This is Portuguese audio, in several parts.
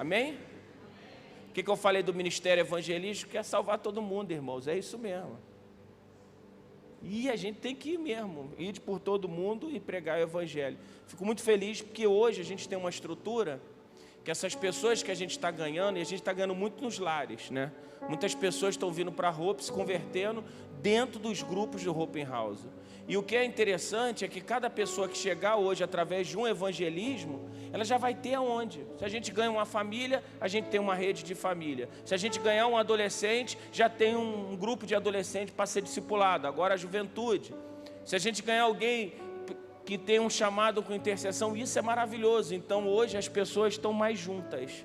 Amém? O que eu falei do ministério evangelístico? Quer salvar todo mundo, irmãos, é isso mesmo. E a gente tem que ir mesmo, ir por todo mundo e pregar o evangelho. Fico muito feliz porque hoje a gente tem uma estrutura que essas pessoas que a gente está ganhando, e a gente está ganhando muito nos lares, né? Muitas pessoas estão vindo para a Hope, se convertendo dentro dos grupos do Open House. E o que é interessante é que cada pessoa que chegar hoje através de um evangelismo, ela já vai ter aonde. Se a gente ganha uma família, a gente tem uma rede de família. Se a gente ganhar um adolescente, já tem um grupo de adolescentes para ser discipulado. Agora a juventude. Se a gente ganhar alguém que tem um chamado com intercessão, isso é maravilhoso. Então hoje as pessoas estão mais juntas.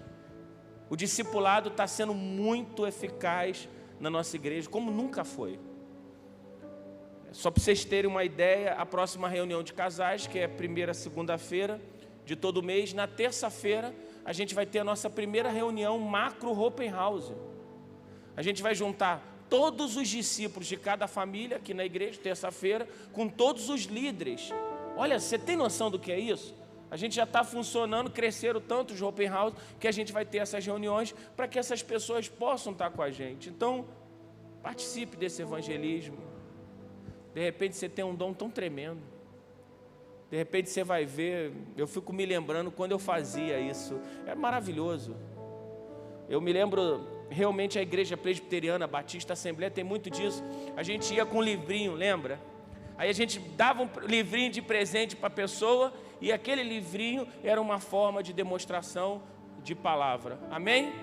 O discipulado está sendo muito eficaz na nossa igreja, como nunca foi. Só para vocês terem uma ideia, a próxima reunião de casais, que é a primeira segunda-feira de todo mês, na terça-feira a gente vai ter a nossa primeira reunião macro open house. A gente vai juntar todos os discípulos de cada família aqui na igreja, terça-feira, com todos os líderes. Olha, você tem noção do que é isso? A gente já está funcionando, cresceram tanto os open house, que a gente vai ter essas reuniões para que essas pessoas possam estar com a gente. Então, participe desse evangelismo. De repente você tem um dom tão tremendo. De repente você vai ver, eu fico me lembrando quando eu fazia isso. É maravilhoso. Eu me lembro, realmente a igreja presbiteriana, Batista, Assembleia, tem muito disso. A gente ia com um livrinho, lembra? Aí a gente dava um livrinho de presente para a pessoa, e aquele livrinho era uma forma de demonstração de palavra. Amém?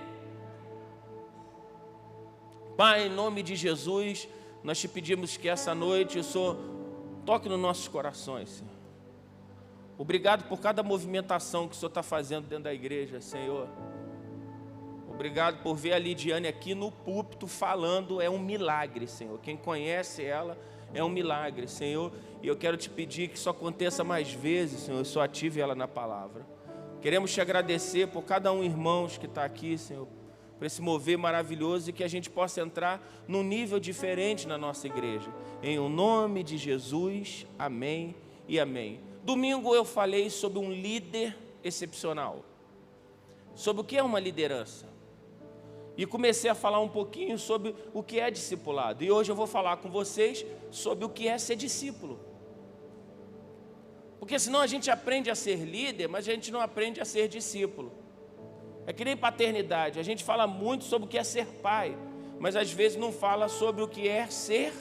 Pai, em nome de Jesus, nós te pedimos que essa noite o Senhor toque nos nossos corações, Senhor. Obrigado por cada movimentação que o Senhor está fazendo dentro da igreja, Senhor. Obrigado por ver a Lidiane aqui no púlpito falando, é um milagre, Senhor. Quem conhece ela, é um milagre, Senhor. E eu quero te pedir que isso aconteça mais vezes, Senhor. Só ative ela na palavra. Queremos te agradecer por cada um, irmãos, que está aqui, Senhor, por esse mover maravilhoso, e que a gente possa entrar num nível diferente na nossa igreja. Em o nome de Jesus, amém e amém. Domingo eu falei sobre um líder excepcional, sobre o que é uma liderança. E comecei a falar um pouquinho sobre o que é discipulado. E hoje eu vou falar com vocês sobre o que é ser discípulo. Porque senão a gente aprende a ser líder, mas a gente não aprende a ser discípulo. É que nem paternidade, a gente fala muito sobre o que é ser pai, mas às vezes não fala sobre o que é ser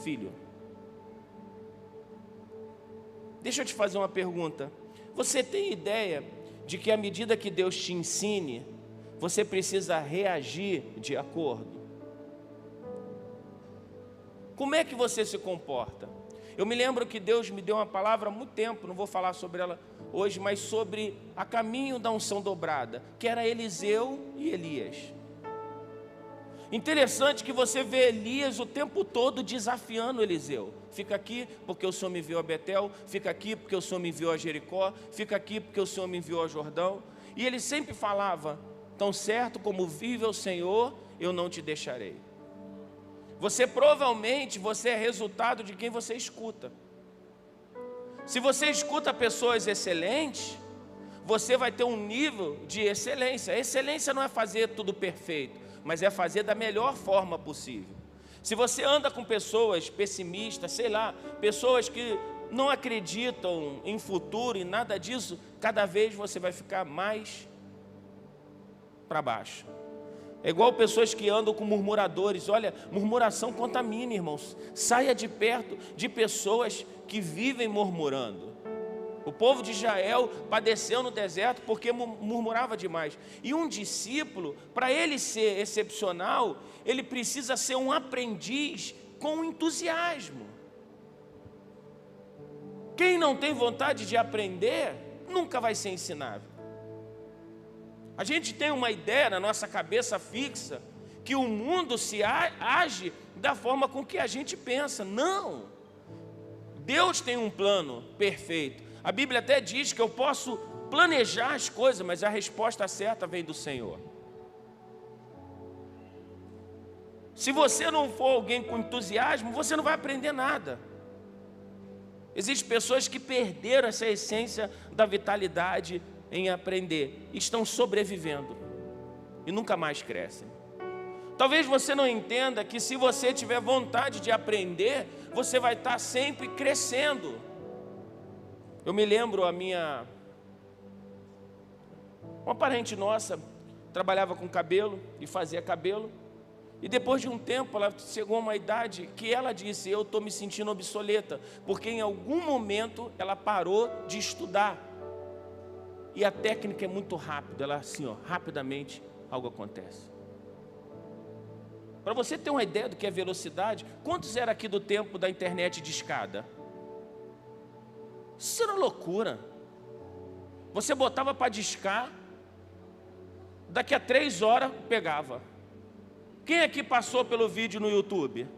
filho. Deixa eu te fazer uma pergunta. Você tem ideia de que à medida que Deus te ensine, você precisa reagir de acordo? Como é que você se comporta? Eu me lembro que Deus me deu uma palavra há muito tempo, não vou falar sobre ela hoje, mas sobre a caminho da unção dobrada, que era Eliseu e Elias. Interessante que você vê Elias o tempo todo desafiando Eliseu. Fica aqui porque o Senhor me enviou a Betel, fica aqui porque o Senhor me enviou a Jericó, fica aqui porque o Senhor me enviou a Jordão. E ele sempre falava: tão certo como vive o Senhor, eu não te deixarei. Você provavelmente, você é resultado de quem você escuta. Se você escuta pessoas excelentes, você vai ter um nível de excelência. A excelência não é fazer tudo perfeito, mas é fazer da melhor forma possível. Se você anda com pessoas pessimistas, sei lá, pessoas que não acreditam em futuro, em nada disso, cada vez você vai ficar mais para baixo. É igual pessoas que andam com murmuradores. Olha, murmuração contamina, irmãos. Saia de perto de pessoas que vivem murmurando. O povo de Israel padeceu no deserto porque murmurava demais. E um discípulo, para ele ser excepcional, ele precisa ser um aprendiz com entusiasmo. Quem não tem vontade de aprender, nunca vai ser ensinável. A gente tem uma ideia na nossa cabeça fixa que o mundo se age da forma com que a gente pensa. Não! Deus tem um plano perfeito. A Bíblia até diz que eu posso planejar as coisas, mas a resposta certa vem do Senhor. Se você não for alguém com entusiasmo, você não vai aprender nada. Existem pessoas que perderam essa essência da vitalidade em aprender estão sobrevivendo e nunca mais crescem. Talvez você não entenda que se você tiver vontade de aprender, você vai estar sempre crescendo. Eu me lembro uma parente nossa trabalhava com cabelo e fazia cabelo. E depois de um tempo, ela chegou a uma idade que ela disse: eu estou me sentindo obsoleta, porque em algum momento ela parou de estudar. E a técnica é muito rápida, ela assim, rapidamente algo acontece. Para você ter uma ideia do que é velocidade, quantos era aqui do tempo da internet de escada? Isso era loucura. Você botava para discar, daqui a 3 horas pegava. Quem aqui passou pelo vídeo no YouTube?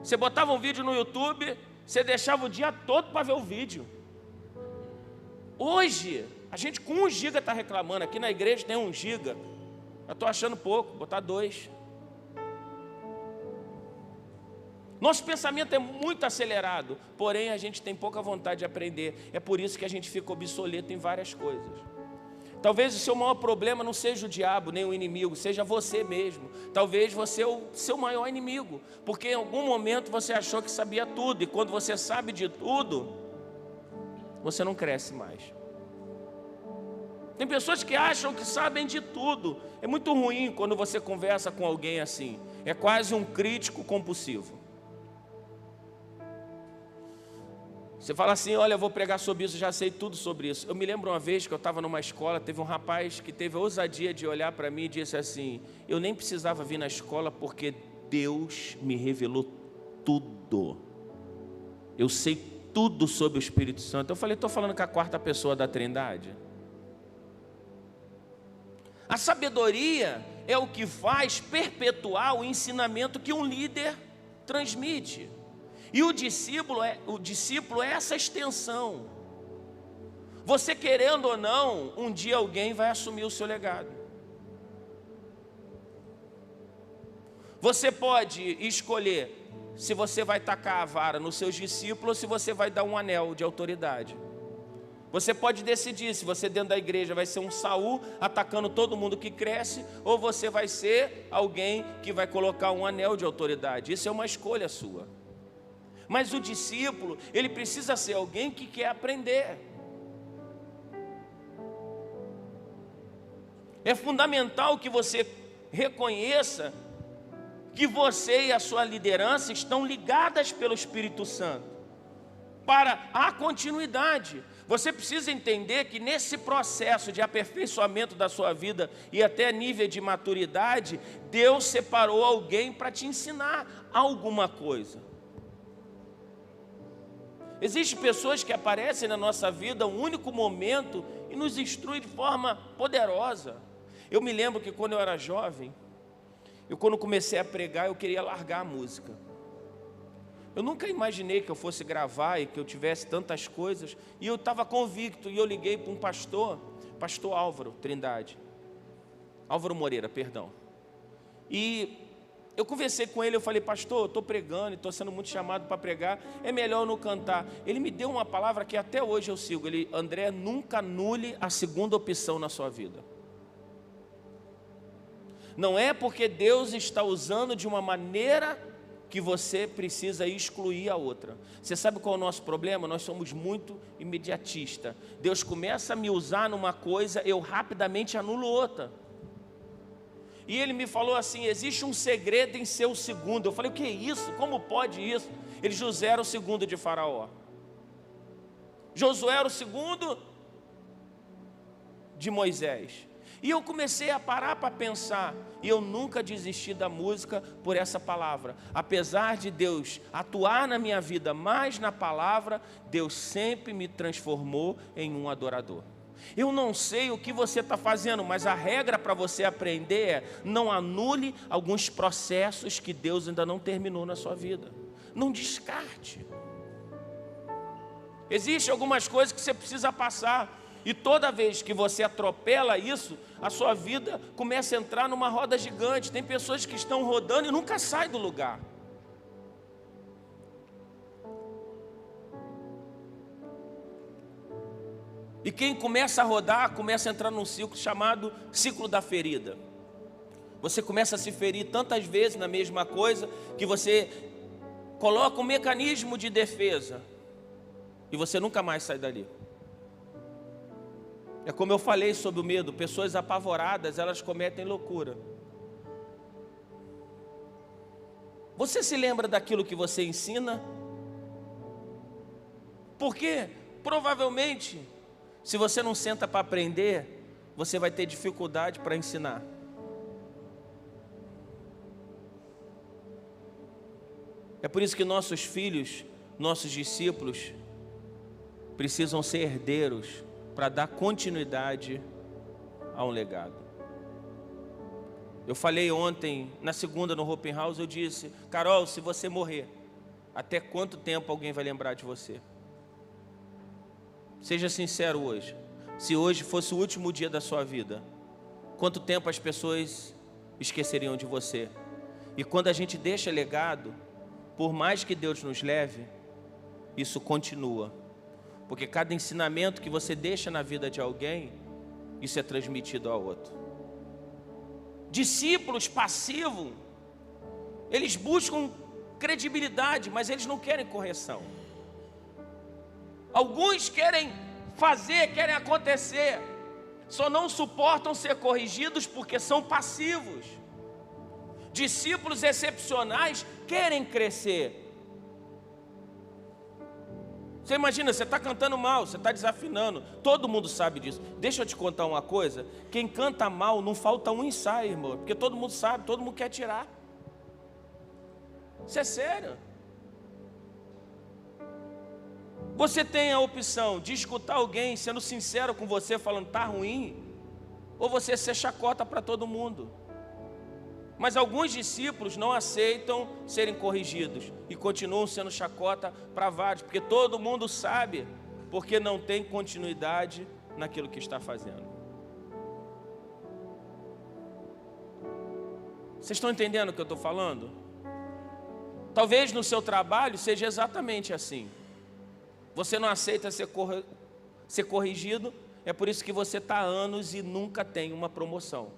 Você botava um vídeo no YouTube, você deixava o dia todo para ver o vídeo. Hoje, a gente com 1 giga está reclamando. Aqui na igreja tem 1 giga. Eu estou achando pouco, botar 2. Nosso pensamento é muito acelerado, porém a gente tem pouca vontade de aprender. É por isso que a gente fica obsoleto em várias coisas. Talvez o seu maior problema não seja o diabo, nem o inimigo, seja você mesmo. Talvez você é o seu maior inimigo, porque em algum momento você achou que sabia tudo, e quando você sabe de tudo, você não cresce mais. Tem pessoas que acham que sabem de tudo. É muito ruim quando você conversa com alguém assim. É quase um crítico compulsivo. Você fala assim: olha, eu vou pregar sobre isso, já sei tudo sobre isso. Eu me lembro uma vez que eu estava numa escola, teve um rapaz que teve a ousadia de olhar para mim e disse assim: eu nem precisava vir na escola porque Deus me revelou tudo. Eu sei tudo sobre o Espírito Santo. Eu falei: estou falando com a 4ª pessoa da Trindade. A sabedoria é o que faz perpetuar o ensinamento que um líder transmite. E o discípulo é essa extensão. Você querendo ou não, um dia alguém vai assumir o seu legado. Você pode escolher se você vai tacar a vara nos seus discípulos ou se você vai dar um anel de autoridade. Você pode decidir se você dentro da igreja vai ser um Saul atacando todo mundo que cresce, ou você vai ser alguém que vai colocar um anel de autoridade. Isso é uma escolha sua. Mas o discípulo, ele precisa ser alguém que quer aprender. É fundamental que você reconheça que você e a sua liderança estão ligadas pelo Espírito Santo para a continuidade. Você precisa entender que nesse processo de aperfeiçoamento da sua vida e até nível de maturidade, Deus separou alguém para te ensinar alguma coisa. Existem pessoas que aparecem na nossa vida um único momento e nos instruem de forma poderosa. Eu me lembro que quando eu era jovem, quando comecei a pregar, eu queria largar a música. Eu nunca imaginei que eu fosse gravar e que eu tivesse tantas coisas. E eu estava convicto, e eu liguei para um pastor Álvaro Moreira, perdão. E eu conversei com ele, eu falei: pastor, eu estou pregando e estou sendo muito chamado para pregar, é melhor eu não cantar. Ele me deu uma palavra que até hoje eu sigo. André, nunca anule a segunda opção na sua vida. Não é porque Deus está usando de uma maneira que você precisa excluir a outra. Você sabe qual é o nosso problema? Nós somos muito imediatistas. Deus começa a me usar numa coisa, eu rapidamente anulo outra. E ele me falou assim: existe um segredo em ser o segundo. Eu falei: o que é isso? Como pode isso? José era o segundo de Faraó. Josué era o segundo de Moisés. E eu comecei a parar para pensar, e eu nunca desisti da música por essa palavra. Apesar de Deus atuar na minha vida mais na palavra, Deus sempre me transformou em um adorador. Eu não sei o que você está fazendo, mas a regra para você aprender é: não anule alguns processos que Deus ainda não terminou na sua vida. Não descarte. Existem algumas coisas que você precisa passar, e toda vez que você atropela isso, a sua vida começa a entrar numa roda gigante. Tem pessoas que estão rodando e nunca saem do lugar. E quem começa a rodar, começa a entrar num ciclo chamado ciclo da ferida. Você começa a se ferir tantas vezes na mesma coisa, que você coloca um mecanismo de defesa, e você nunca mais sai dali. É como eu falei sobre o medo, pessoas apavoradas, elas cometem loucura. Você se lembra daquilo que você ensina? Porque, provavelmente, se você não senta para aprender, você vai ter dificuldade para ensinar. É por isso que nossos filhos, nossos discípulos, precisam ser herdeiros para dar continuidade a um legado. Eu falei ontem, na segunda no Open House, eu disse: Carol, se você morrer, até quanto tempo alguém vai lembrar de você? Seja sincero hoje. Se hoje fosse o último dia da sua vida, quanto tempo as pessoas esqueceriam de você? E quando a gente deixa legado, por mais que Deus nos leve, isso continua. Porque cada ensinamento que você deixa na vida de alguém, isso é transmitido a outro. Discípulos passivos, eles buscam credibilidade, mas eles não querem correção. Alguns querem fazer, querem acontecer, só não suportam ser corrigidos porque são passivos. Discípulos excepcionais querem crescer. Você imagina, você está cantando mal, você está desafinando, todo mundo sabe disso. Deixa eu te contar uma coisa: quem canta mal não falta um ensaio, irmão, porque todo mundo sabe, todo mundo quer tirar. Isso é sério. Você tem a opção de escutar alguém sendo sincero com você, falando está ruim, ou você ser chacota para todo mundo. Mas alguns discípulos não aceitam serem corrigidos e continuam sendo chacota para vários, porque todo mundo sabe, porque não tem continuidade naquilo que está fazendo. Vocês estão entendendo o que eu estou falando? Talvez no seu trabalho seja exatamente assim. Você não aceita ser corrigido, é por isso que você está há anos e nunca tem uma promoção.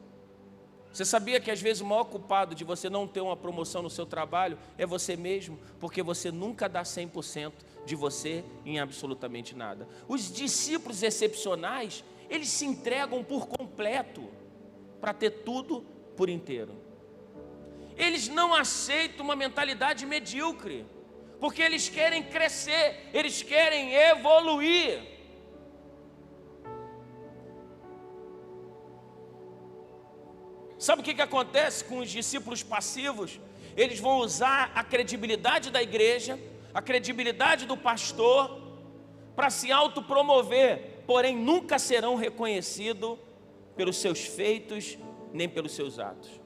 Você sabia que às vezes o maior culpado de você não ter uma promoção no seu trabalho é você mesmo? Porque você nunca dá 100% de você em absolutamente nada. Os discípulos excepcionais, eles se entregam por completo para ter tudo por inteiro. Eles não aceitam uma mentalidade medíocre, porque eles querem crescer, eles querem evoluir. Sabe o que acontece com os discípulos passivos? Eles vão usar a credibilidade da igreja, a credibilidade do pastor, para se autopromover, porém nunca serão reconhecidos pelos seus feitos, nem pelos seus atos.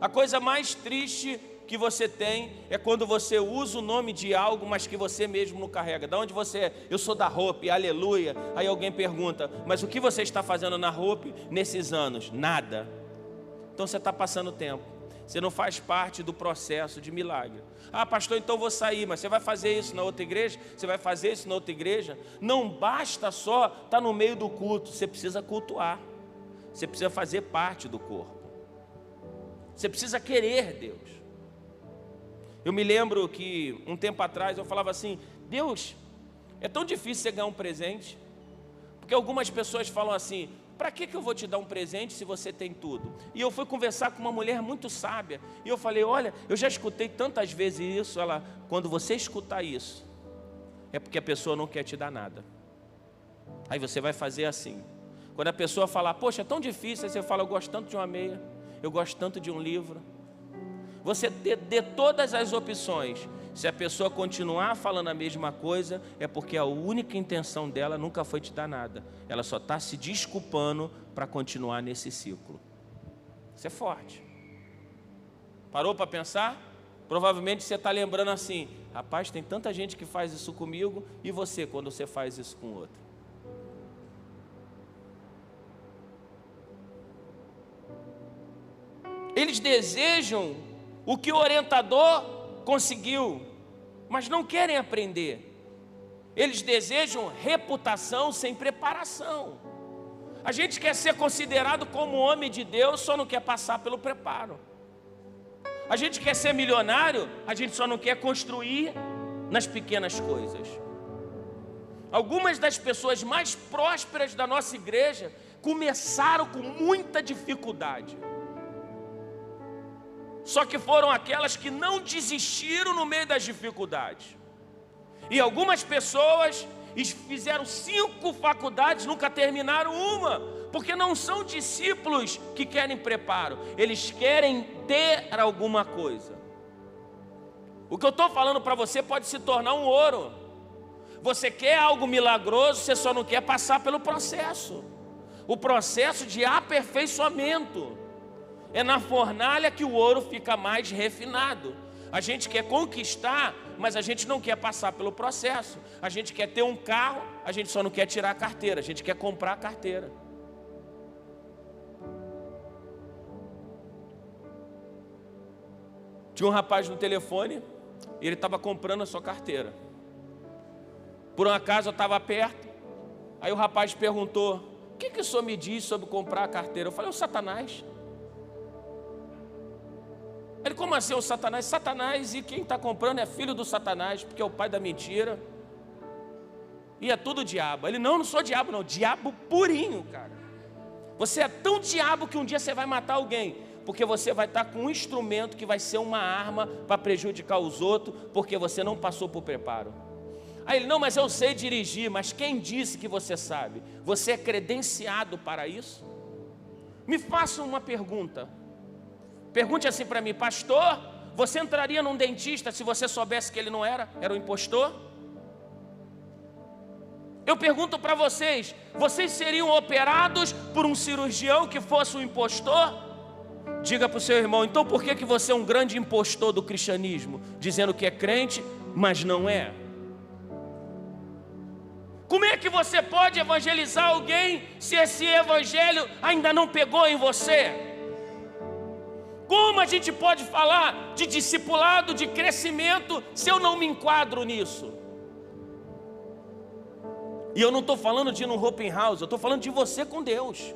A coisa mais triste que você tem é quando você usa o nome de algo, mas que você mesmo não carrega. Da onde você é? Eu sou da Hope, aleluia. Aí alguém pergunta: mas o que você está fazendo na Hope nesses anos? Nada. Então você está passando tempo. Você não faz parte do processo de milagre. Ah, pastor, então vou sair, mas você vai fazer isso na outra igreja? Você vai fazer isso na outra igreja? Não basta só estar no meio do culto, você precisa cultuar. Você precisa fazer parte do corpo. Você precisa querer Deus. Eu me lembro que um tempo atrás eu falava assim: Deus, é tão difícil você ganhar um presente. Porque algumas pessoas falam assim: para que eu vou te dar um presente se você tem tudo? E eu fui conversar com uma mulher muito sábia, e eu falei: olha, eu já escutei tantas vezes isso. Ela: quando você escutar isso, é porque a pessoa não quer te dar nada. Aí você vai fazer assim. Quando a pessoa falar: poxa, é tão difícil, aí você fala: eu gosto tanto de uma meia, eu gosto tanto de um livro. Você dê todas as opções. Se a pessoa continuar falando a mesma coisa, é porque a única intenção dela nunca foi te dar nada. Ela só está se desculpando para continuar nesse ciclo. Isso é forte. Parou para pensar? Provavelmente você está lembrando assim: rapaz, tem tanta gente que faz isso comigo, e você quando você faz isso com outro? Eles desejam o que o orientador conseguiu, mas não querem aprender. Eles desejam reputação sem preparação. A gente quer ser considerado como homem de Deus, só não quer passar pelo preparo. A gente quer ser milionário, a gente só não quer construir nas pequenas coisas. Algumas das pessoas mais prósperas da nossa igreja começaram com muita dificuldade. Só que foram aquelas que não desistiram no meio das dificuldades. E algumas pessoas fizeram 5 faculdades, nunca terminaram uma, porque não são discípulos que querem preparo, eles querem ter alguma coisa. O que eu estou falando para você pode se tornar um ouro. Você quer algo milagroso, você só não quer passar pelo processo. O processo de aperfeiçoamento. É na fornalha que o ouro fica mais refinado. A gente quer conquistar, mas a gente não quer passar pelo processo. A gente quer ter um carro, a gente só não quer tirar a carteira, a gente quer comprar a carteira. Tinha um rapaz no telefone, e ele estava comprando a sua carteira. Por um acaso eu estava perto, aí o rapaz perguntou: o que o senhor me diz sobre comprar a carteira? Eu falei: o Satanás. Ele: como assim o Satanás? Satanás, e quem está comprando é filho do Satanás, porque é o pai da mentira. E é tudo diabo. Ele: não sou diabo não, diabo purinho, cara. Você é tão diabo que um dia você vai matar alguém, porque você vai estar com um instrumento que vai ser uma arma para prejudicar os outros, porque você não passou por preparo. Aí ele: não, mas eu sei dirigir. Mas quem disse que você sabe? Você é credenciado para isso? Me faça uma pergunta. Pergunte assim para mim: pastor, você entraria num dentista se você soubesse que ele não era um impostor? Eu pergunto para vocês: vocês seriam operados por um cirurgião que fosse um impostor? Diga para o seu irmão: então por que você é um grande impostor do cristianismo, dizendo que é crente, mas não é? Como é que você pode evangelizar alguém se esse evangelho ainda não pegou em você? Como a gente pode falar de discipulado, de crescimento, se eu não me enquadro nisso? E eu não estou falando de ir num open house, eu estou falando de você com Deus.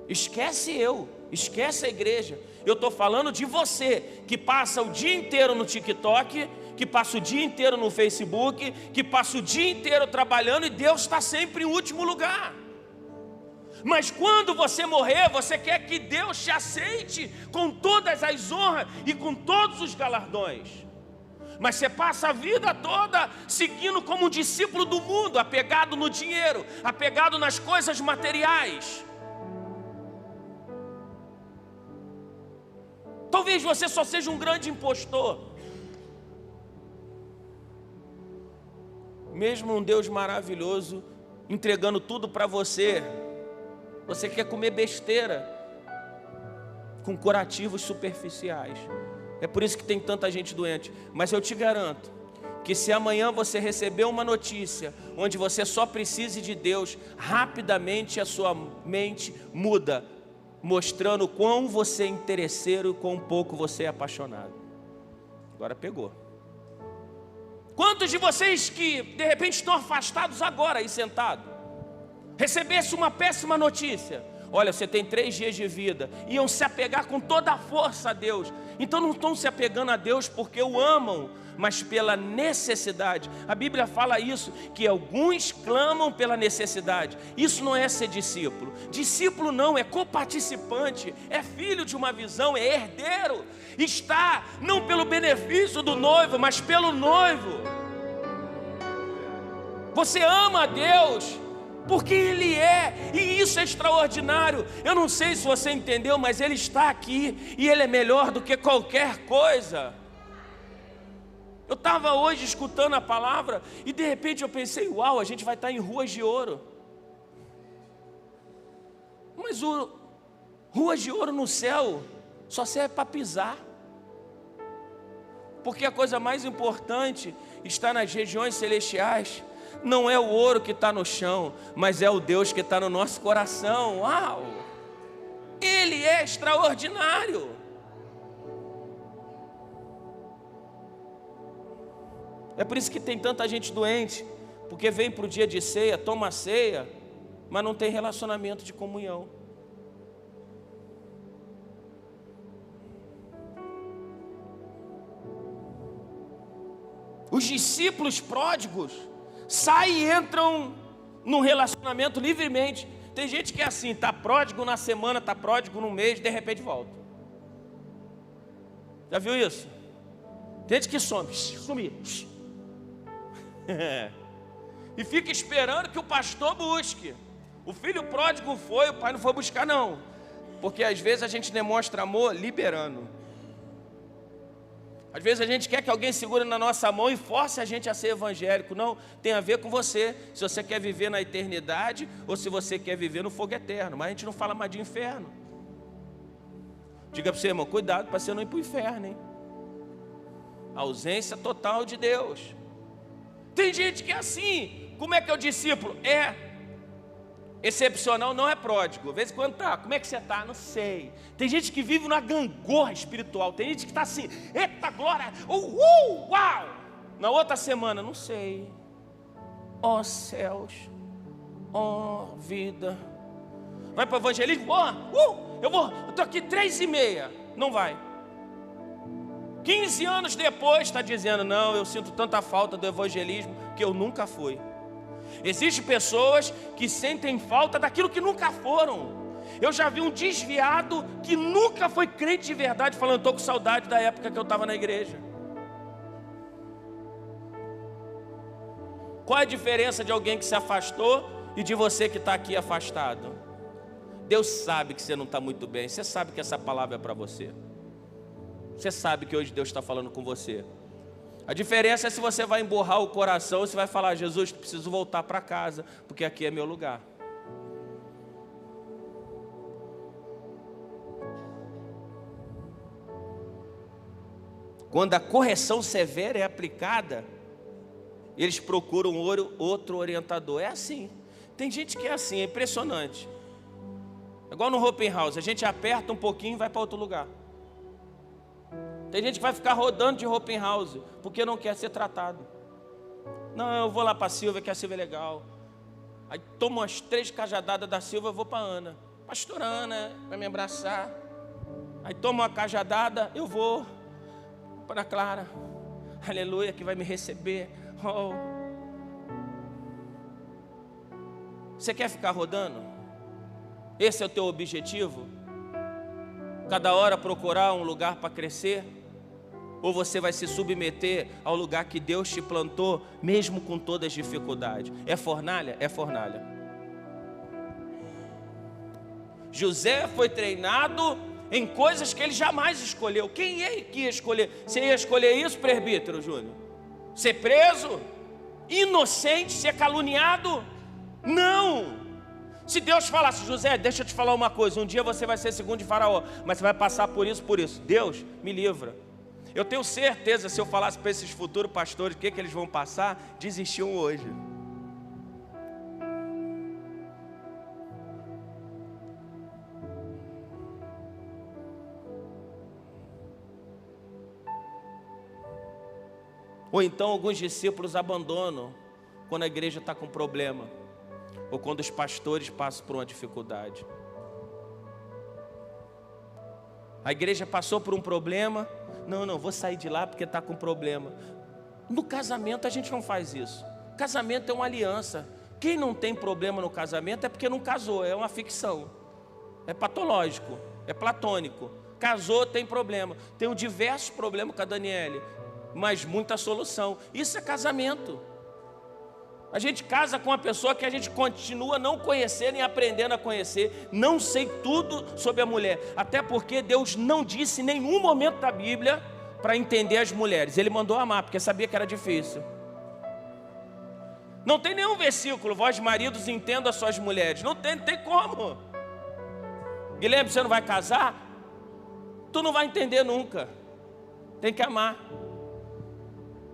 Esquece eu, esquece a igreja. Eu estou falando de você, que passa o dia inteiro no TikTok, que passa o dia inteiro no Facebook, que passa o dia inteiro trabalhando, e Deus está sempre em último lugar. Mas quando você morrer, você quer que Deus te aceite com todas as honras e com todos os galardões. Mas você passa a vida toda seguindo como um discípulo do mundo, apegado no dinheiro, apegado nas coisas materiais. Talvez você só seja um grande impostor. Mesmo um Deus maravilhoso entregando tudo para você, você quer comer besteira com curativos superficiais. É por isso que tem tanta gente doente. Mas eu te garanto que se amanhã você receber uma notícia onde você só precise de Deus, rapidamente a sua mente muda, mostrando o quão você é interesseiro e quão pouco você é apaixonado. Agora pegou. Quantos de vocês que de repente estão afastados agora aí sentado, recebesse uma péssima notícia: olha, você tem 3 dias de vida, iam se apegar com toda a força a Deus. Então não estão se apegando a Deus porque o amam, mas pela necessidade. A Bíblia fala isso, que alguns clamam pela necessidade. Isso não é ser discípulo. Discípulo não, é coparticipante, é filho de uma visão, é herdeiro. Está não pelo benefício do noivo, mas pelo noivo. Você ama a Deus porque Ele é, e isso é extraordinário. Eu não sei se você entendeu, mas Ele está aqui, e Ele é melhor do que qualquer coisa. Eu estava hoje escutando a palavra, e de repente eu pensei: uau, a gente vai estar em ruas de ouro. Mas ruas de ouro no céu só serve para pisar. Porque a coisa mais importante está nas regiões celestiais. Não é o ouro que está no chão, mas é o Deus que está no nosso coração. Uau! Ele é extraordinário. É por isso que tem tanta gente doente, Porque vem para o dia de ceia, toma a ceia, mas não tem relacionamento de comunhão. Os discípulos pródigos saem e entram num relacionamento livremente. Tem gente que é assim, está pródigo na semana, está pródigo no mês, de repente volta. Já viu isso? Tem gente que sumiu. E fica esperando que o pastor busque. O filho pródigo foi, o pai não foi buscar não. Porque às vezes a gente demonstra amor liberando. Às vezes a gente quer que alguém segure na nossa mão e force a gente a ser evangélico. Não, tem a ver com você. Se você quer viver na eternidade ou se você quer viver no fogo eterno. Mas a gente não fala mais de inferno. Diga para você, irmão, cuidado para você não ir para o inferno, hein? Ausência total de Deus. Tem gente que é assim. Como é que é o discípulo? É excepcional, não é pródigo. Às vezes quando tá, como é que você está? Não sei. Tem gente que vive numa gangorra espiritual. Tem gente que está assim, eita glória, uau. Na outra semana, não sei. Ó céus, ó vida. Vai para o evangelismo? Eu estou aqui 3h30. Não vai. 15 anos depois está dizendo, não, eu sinto tanta falta do evangelismo que eu nunca fui. Existem pessoas que sentem falta daquilo que nunca foram. Eu já vi um desviado que nunca foi crente de verdade falando, estou com saudade da época que eu estava na igreja. Qual é a diferença de alguém que se afastou e de você que está aqui afastado? Deus sabe que você não está muito bem. Você sabe que essa palavra é para você. Você sabe que hoje Deus está falando com você. A diferença é se você vai emborrar o coração ou se vai falar, Jesus, preciso voltar para casa, porque aqui é meu lugar. Quando a correção severa é aplicada, eles procuram outro orientador. É assim. Tem gente que é assim, é impressionante. É igual no open house, a gente aperta um pouquinho e vai para outro lugar. Tem gente que vai ficar rodando de open house porque não quer ser tratado. Não, eu vou lá para a Silvia, que a Silvia é legal. Aí tomo as 3 cajadadas da Silvia, eu vou para a Ana. Pastora Ana, vai me abraçar. Aí tomo uma cajadada, eu vou para a Clara. Aleluia, que vai me receber. Oh. Você quer ficar rodando? Esse é o teu objetivo? Cada hora procurar um lugar para crescer? Ou você vai se submeter ao lugar que Deus te plantou, mesmo com todas as dificuldades? É fornalha? É fornalha. José foi treinado em coisas que ele jamais escolheu. Quem é que ia escolher? Você ia escolher isso, presbítero Júnior? Ser preso? Inocente? Ser caluniado? Não! Se Deus falasse, José, deixa eu te falar uma coisa, um dia você vai ser segundo de Faraó, mas você vai passar por isso. Deus me livra. Eu tenho certeza, se eu falasse para esses futuros pastores o que eles vão passar, desistiam hoje. Ou então alguns discípulos abandonam quando a igreja está com problema, ou quando os pastores passam por uma dificuldade. A igreja passou por um problema, não, vou sair de lá porque está com problema. No casamento a gente não faz isso. Casamento é uma aliança. Quem não tem problema no casamento é porque não casou, é uma ficção. É patológico, é platônico. Casou, tem problema. Tenho diversos problemas com a Daniele, mas muita solução. Isso é casamento. A gente casa com uma pessoa que a gente continua não conhecendo e aprendendo a conhecer. Não sei tudo sobre a mulher, até porque Deus não disse em nenhum momento da Bíblia para entender as mulheres. Ele mandou amar, porque sabia que era difícil. Não tem nenhum versículo, vós maridos entendam as suas mulheres. Não tem como. Guilherme, você não vai casar? Tu não vai entender nunca. Tem que amar.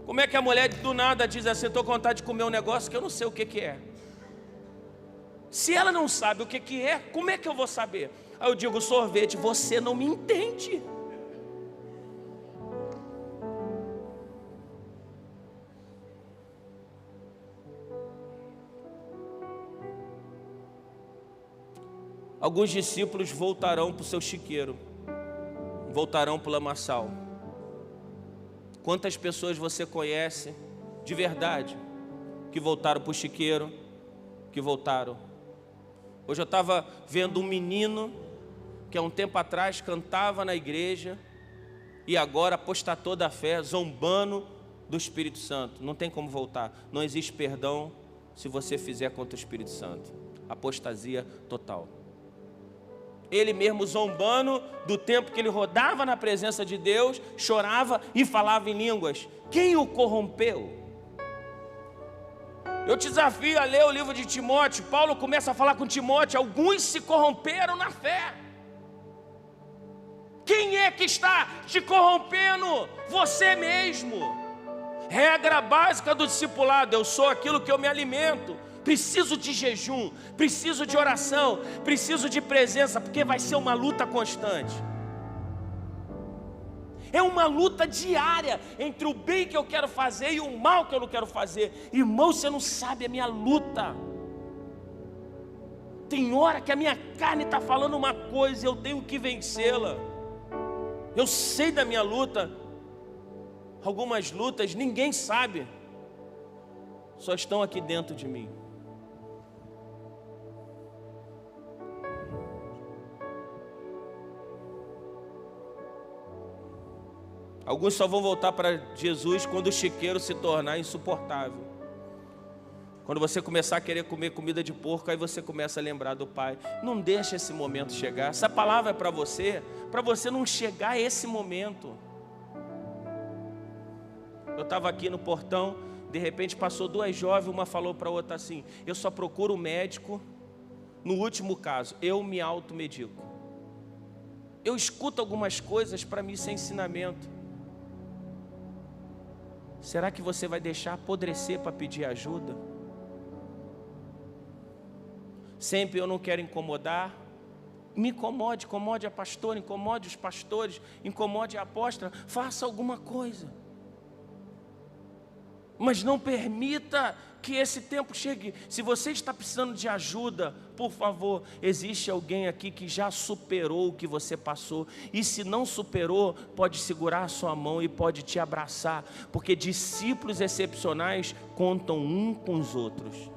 Como é que a mulher do nada diz assim, estou com vontade de comer um negócio que eu não sei o que é? Se ela não sabe o que é, como é que eu vou saber? Aí eu digo, sorvete, você não me entende. alguns discípulos voltarão para o seu chiqueiro, voltarão para o lamaçal. Quantas pessoas você conhece de verdade que voltaram para o chiqueiro, que voltaram? Hoje eu estava vendo um menino que há um tempo atrás cantava na igreja e agora apostatou da fé, zombando do Espírito Santo. Não tem como voltar, não existe perdão se você fizer contra o Espírito Santo. Apostasia total. Ele mesmo zombando do tempo que ele rodava na presença de Deus, chorava e falava em línguas. Quem o corrompeu? Eu te desafio a ler o livro de Timóteo. Paulo começa a falar com Timóteo, alguns se corromperam na fé. Quem é que está te corrompendo? Você mesmo. Regra básica do discipulado: eu sou aquilo que eu me alimento. Preciso de jejum, preciso de oração, preciso de presença, porque vai ser uma luta constante. É uma luta diária entre o bem que eu quero fazer e o mal que eu não quero fazer. Irmão, você não sabe a minha luta. Tem hora que a minha carne está falando uma coisa e eu tenho que vencê-la. Eu sei da minha luta. Algumas lutas ninguém sabe, só estão aqui dentro de mim. Alguns só vão voltar para Jesus quando o chiqueiro se tornar insuportável. Quando você começar a querer comer comida de porco, aí você começa a lembrar do Pai. Não deixa esse momento chegar. Essa palavra é para você não chegar a esse momento. Eu estava aqui no portão, de repente passou duas jovens, uma falou para a outra assim: eu só procuro médico no último caso, eu me automedico. Eu escuto algumas coisas para mim sem ensinamento. Será que você vai deixar apodrecer para pedir ajuda? Sempre eu não quero incomodar. Me incomode, incomode a pastora, incomode os pastores, incomode a apóstola. Faça alguma coisa. Mas não permita que esse tempo chegue. Se você está precisando de ajuda, por favor, existe alguém aqui que já superou o que você passou. E se não superou, pode segurar a sua mão e pode te abraçar. Porque discípulos excepcionais contam um com os outros.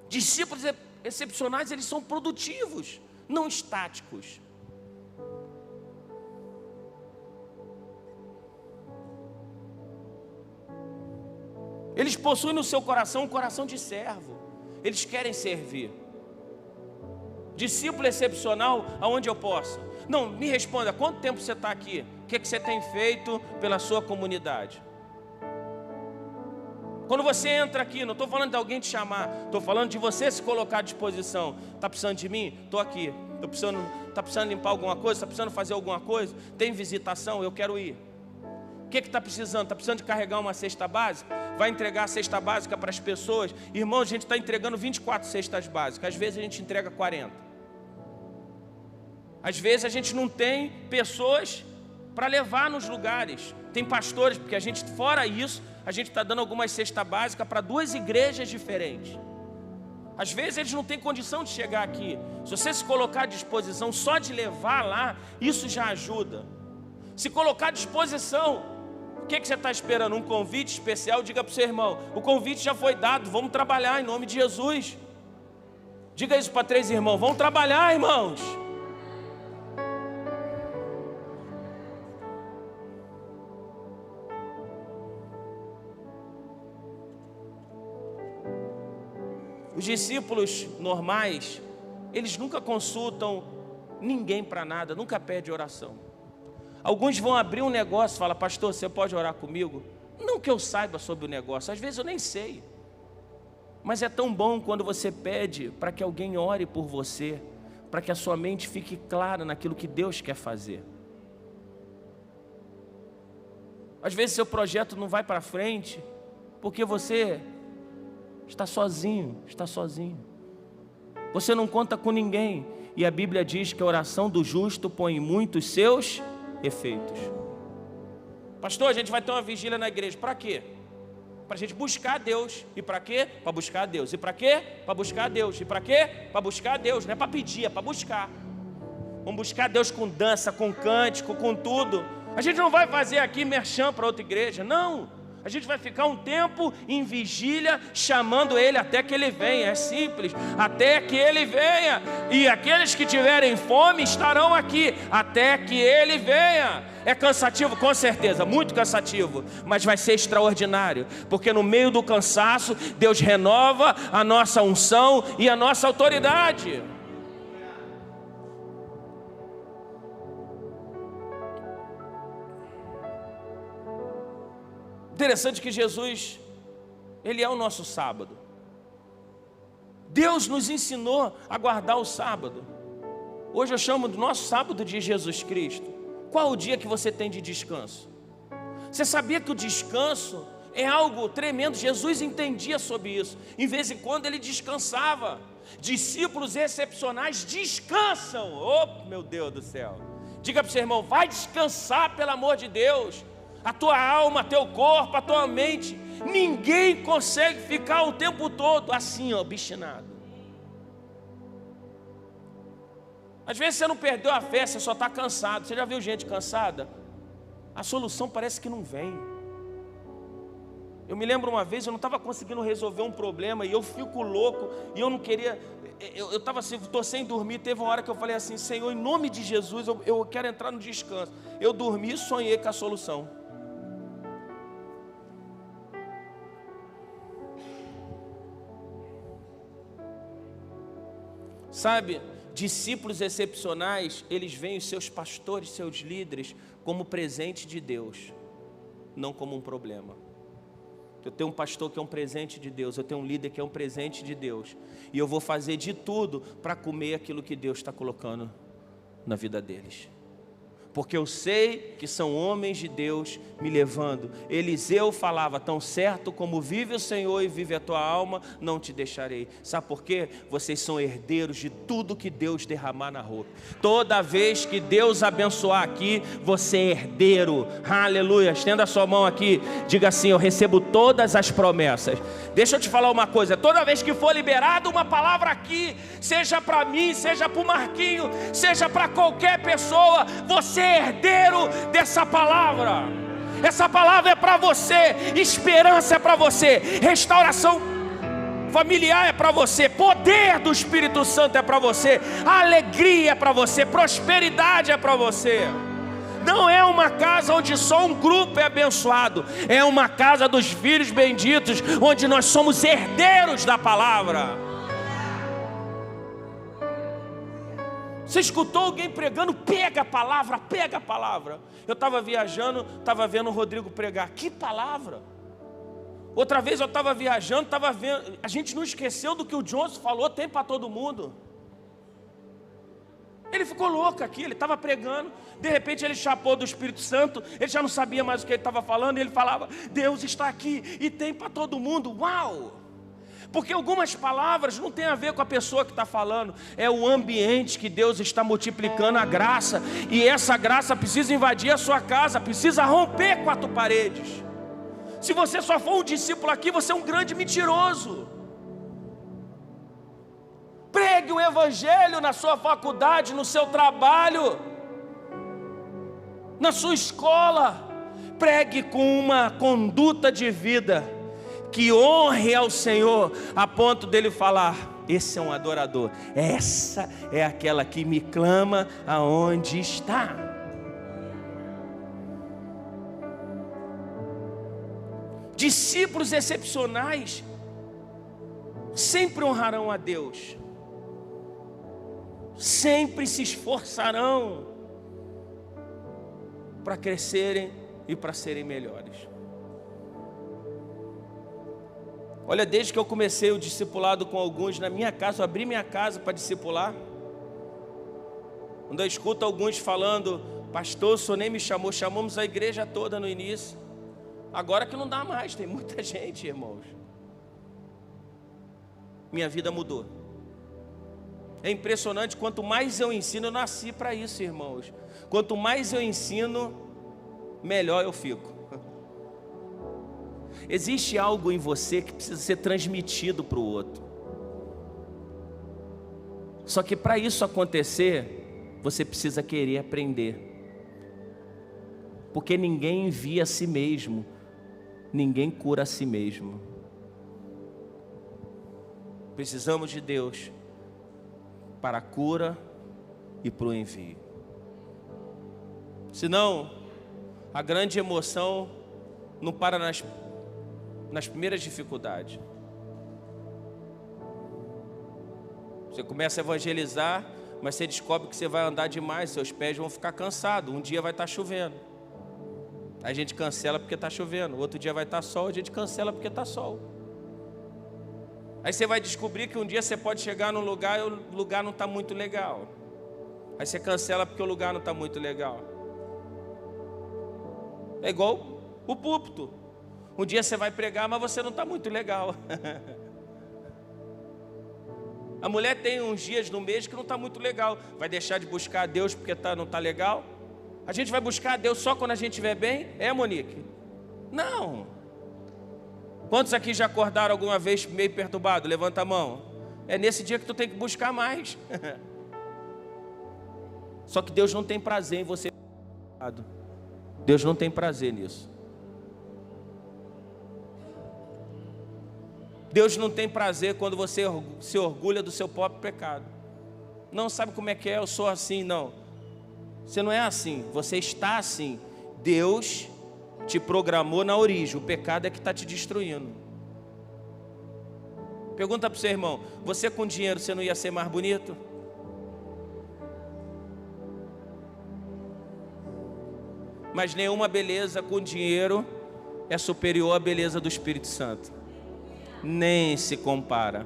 Discípulos excepcionais, eles são produtivos, não estáticos. Eles possuem no seu coração um coração de servo. Eles querem servir. Discípulo excepcional, aonde eu posso? Não, me responda, quanto tempo você está aqui? O que você tem feito pela sua comunidade? Quando você entra aqui, não estou falando de alguém te chamar, estou falando de você se colocar à disposição. Está precisando de mim? Estou aqui. Está precisando limpar alguma coisa? Está precisando fazer alguma coisa? Tem visitação? Eu quero ir. O que está precisando? Está precisando de carregar uma cesta básica? Vai entregar a cesta básica para as pessoas? Irmão, a gente está entregando 24 cestas básicas. Às vezes a gente entrega 40. Às vezes a gente não tem pessoas para levar nos lugares. Tem pastores, porque a gente, fora isso, a gente está dando algumas cestas básicas para 2 igrejas diferentes. Às vezes eles não têm condição de chegar aqui. Se você se colocar à disposição só de levar lá, isso já ajuda. Se colocar à disposição, o que você está esperando? Um convite especial? Diga para o seu irmão: o convite já foi dado, vamos trabalhar em nome de Jesus. Diga isso para 3 irmãos: vamos trabalhar, irmãos. Os discípulos normais, eles nunca consultam ninguém para nada, nunca pedem oração. Alguns vão abrir um negócio e falam: pastor, você pode orar comigo? Não que eu saiba sobre o negócio, às vezes eu nem sei. Mas é tão bom quando você pede para que alguém ore por você, para que a sua mente fique clara naquilo que Deus quer fazer. Às vezes seu projeto não vai para frente porque você está sozinho, Você não conta com ninguém. E a Bíblia diz que a oração do justo põe em muitos seus efeitos. Pastor, a gente vai ter uma vigília na igreja. Para quê? para a gente buscar Deus. E para quê? Para buscar Deus. E para quê? Para buscar Deus. E para quê? Para buscar Deus. Não é para pedir, é para buscar. Vamos buscar Deus com dança, com cântico, com tudo. A gente não vai fazer aqui merchan para outra igreja, não. A gente vai ficar um tempo em vigília, chamando Ele até que Ele venha. É simples, até que Ele venha. E aqueles que tiverem fome estarão aqui, até que Ele venha. É cansativo? Com certeza, muito cansativo. Mas vai ser extraordinário, porque no meio do cansaço, Deus renova a nossa unção e a nossa autoridade. Interessante que Jesus, Ele é o nosso sábado. Deus nos ensinou a guardar o sábado. Hoje eu chamo do nosso sábado de Jesus Cristo. Qual o dia que você tem de descanso? Você sabia que o descanso é algo tremendo? Jesus entendia sobre isso. Em vez em quando Ele descansava. Discípulos excepcionais descansam. Oh, meu Deus do céu. Diga para o seu irmão, vai descansar pelo amor de Deus. A tua alma, teu corpo, a tua mente. Ninguém consegue ficar o tempo todo assim, ó, obstinado. Às vezes você não perdeu a fé, você só está cansado. Você já viu gente cansada? A solução parece que não vem. Eu me lembro uma vez, eu não estava conseguindo resolver um problema e eu fico louco e eu não queria. Eu estava assim, estou sem dormir. Teve uma hora que eu falei assim, Senhor, em nome de Jesus, eu quero entrar no descanso. Eu dormi e sonhei com a solução. Sabe, discípulos excepcionais, eles veem os seus pastores, seus líderes, como presente de Deus, não como um problema. Eu tenho um pastor que é um presente de Deus, eu tenho um líder que é um presente de Deus, e eu vou fazer de tudo para comer aquilo que Deus está colocando na vida deles. Porque eu sei que são homens de Deus me levando. Eliseu falava, tão certo como vive o Senhor e vive a tua alma, não te deixarei. Sabe por quê? Vocês são herdeiros de tudo que Deus derramar na roupa. Toda vez que Deus abençoar aqui, você é herdeiro. Aleluia, estenda a sua mão aqui, diga assim, eu recebo todas as promessas. Deixa eu te falar uma coisa, toda vez que for liberada uma palavra aqui, seja para mim, seja para o Marquinho, seja para qualquer pessoa, você é herdeiro dessa palavra. Essa palavra é para você, esperança é para você, restauração familiar é para você, poder do Espírito Santo é para você, alegria é para você, prosperidade é para você. Não é uma casa onde só um grupo é abençoado, é uma casa dos filhos benditos, onde nós somos herdeiros da palavra. Você escutou alguém pregando? Pega a palavra, pega a palavra. Eu estava viajando, estava vendo o Rodrigo pregar. Que palavra! Outra vez eu estava viajando, estava vendo. A gente não esqueceu do que o Johnson falou, tem para todo mundo. Ele ficou louco aqui, ele estava pregando. De repente ele chapou do Espírito Santo. Ele já não sabia mais o que ele estava falando. E ele falava, Deus está aqui e tem para todo mundo. Uau! Porque algumas palavras não tem a ver com a pessoa que está falando, é o ambiente que Deus está multiplicando a graça, e essa graça precisa invadir a sua casa, precisa romper 4 paredes. Se você só for um discípulo aqui, você é um grande mentiroso. Pregue o evangelho na sua faculdade, no seu trabalho, na sua escola. Pregue com uma conduta de vida que honre ao Senhor, a ponto dele falar, esse é um adorador, essa é aquela que me clama aonde está. Discípulos excepcionais sempre honrarão a Deus, sempre se esforçarão para crescerem e para serem melhores. Olha, desde que eu comecei o discipulado com alguns na minha casa, eu abri minha casa para discipular. Quando eu escuto alguns falando, pastor, o senhor nem me chamou, chamamos a igreja toda no início. Agora que não dá mais, tem muita gente, irmãos. Minha vida mudou. É impressionante, quanto mais eu ensino, eu nasci para isso, irmãos. Quanto mais eu ensino, melhor eu fico. Existe algo em você que precisa ser transmitido para o outro. Só que para isso acontecer, você precisa querer aprender. Porque ninguém envia a si mesmo, ninguém cura a si mesmo. Precisamos de Deus para a cura e para o envio. Senão, a grande emoção não para nas primeiras dificuldades. Você começa a evangelizar, mas você descobre que você vai andar demais, seus pés vão ficar cansados. Um dia vai estar chovendo, a gente cancela porque está chovendo. Outro dia vai estar sol, a gente cancela porque está sol. Aí você vai descobrir que um dia você pode chegar num lugar e o lugar não está muito legal. Aí você cancela porque o lugar não está muito legal. É igual o púlpito. Um dia você vai pregar, mas você não está muito legal. A mulher tem uns dias no mês que não está muito legal. Vai deixar de buscar a Deus porque não está legal? A gente vai buscar a Deus só quando a gente estiver bem? É, Monique? Não. Quantos aqui já acordaram alguma vez meio perturbado? Levanta a mão. É nesse dia que tu tem que buscar mais. Só que Deus não tem prazer em você. Deus não tem prazer nisso. Deus não tem prazer quando você se orgulha do seu próprio pecado. Não sabe como é que é, eu sou assim, não. Você não é assim, você está assim. Deus te programou na origem, o pecado é que está te destruindo. Pergunta para o seu irmão, você com dinheiro, você não ia ser mais bonito? Mas nenhuma beleza com dinheiro é superior à beleza do Espírito Santo. Nem se compara.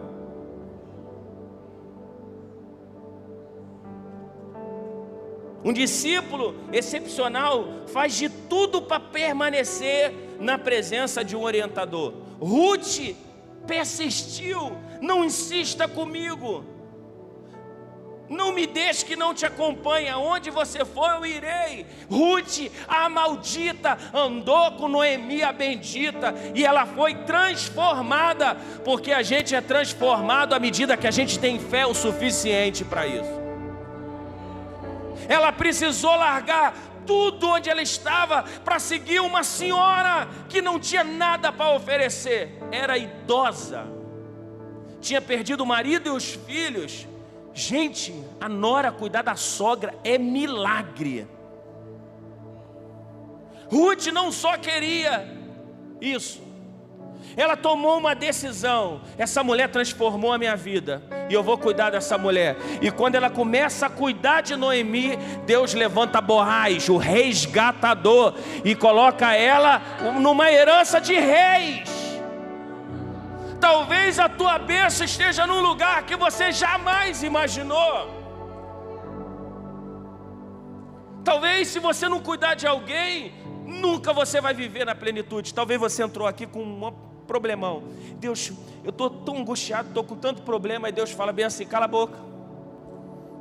Um discípulo excepcional faz de tudo para permanecer na presença de um orientador. Ruth persistiu, não insista comigo. Não me deixe que não te acompanhe, aonde você for eu irei. Ruth, a maldita, andou com Noemi, a bendita, e ela foi transformada, porque a gente é transformado à medida que a gente tem fé o suficiente para isso. Ela precisou largar tudo onde ela estava para seguir uma senhora que não tinha nada para oferecer, era idosa, tinha perdido o marido e os filhos. Gente, a nora cuidar da sogra é milagre. Ruth não só queria isso, ela tomou uma decisão. Essa mulher transformou a minha vida e eu vou cuidar dessa mulher. E quando ela começa a cuidar de Noemi, Deus levanta Boaz, o resgatador, e coloca ela numa herança de reis. Talvez a tua bênção esteja num lugar que você jamais imaginou. Talvez se você não cuidar de alguém, nunca você vai viver na plenitude. Talvez você entrou aqui com um problemão. Deus, eu estou tão angustiado, estou com tanto problema. E Deus fala bem assim, cala a boca.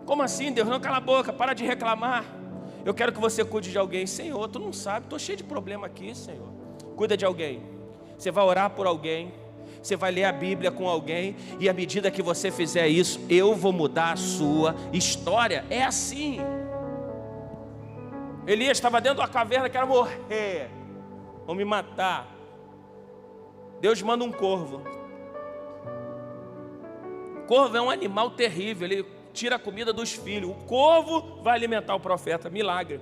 Como assim, Deus? Não, cala a boca, para de reclamar. Eu quero que você cuide de alguém. Senhor, tu não sabe, estou cheio de problema aqui, Senhor. Cuida de alguém. Você vai orar por alguém. Você vai ler a Bíblia com alguém, e à medida que você fizer isso, eu vou mudar a sua história. É assim. Elias estava dentro da caverna, quero morrer, vão me matar. Deus manda um corvo. O corvo é um animal terrível, ele tira a comida dos filhos. O corvo vai alimentar o profeta, milagre.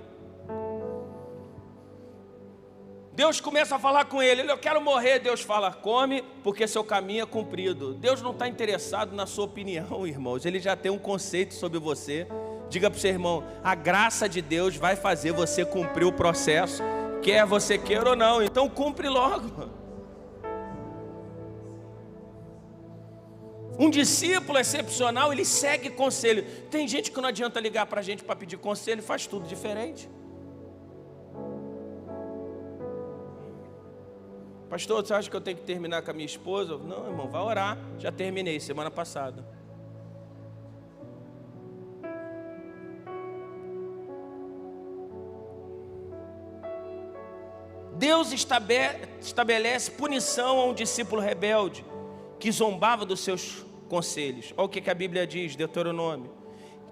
Deus começa a falar com ele, eu quero morrer. Deus fala, come, porque seu caminho é cumprido. Deus não está interessado na sua opinião, irmãos. Ele já tem um conceito sobre você. Diga para o seu irmão, a graça de Deus vai fazer você cumprir o processo, quer você queira ou não. Então cumpre logo. Um discípulo excepcional, ele segue conselho. Tem gente que não adianta ligar para a gente para pedir conselho, faz tudo diferente. Pastor, você acha que eu tenho que terminar com a minha esposa? Não, irmão, vai orar. Já terminei semana passada. Deus estabelece punição a um discípulo rebelde que zombava dos seus conselhos. Olha o que a Bíblia diz, Deuteronômio: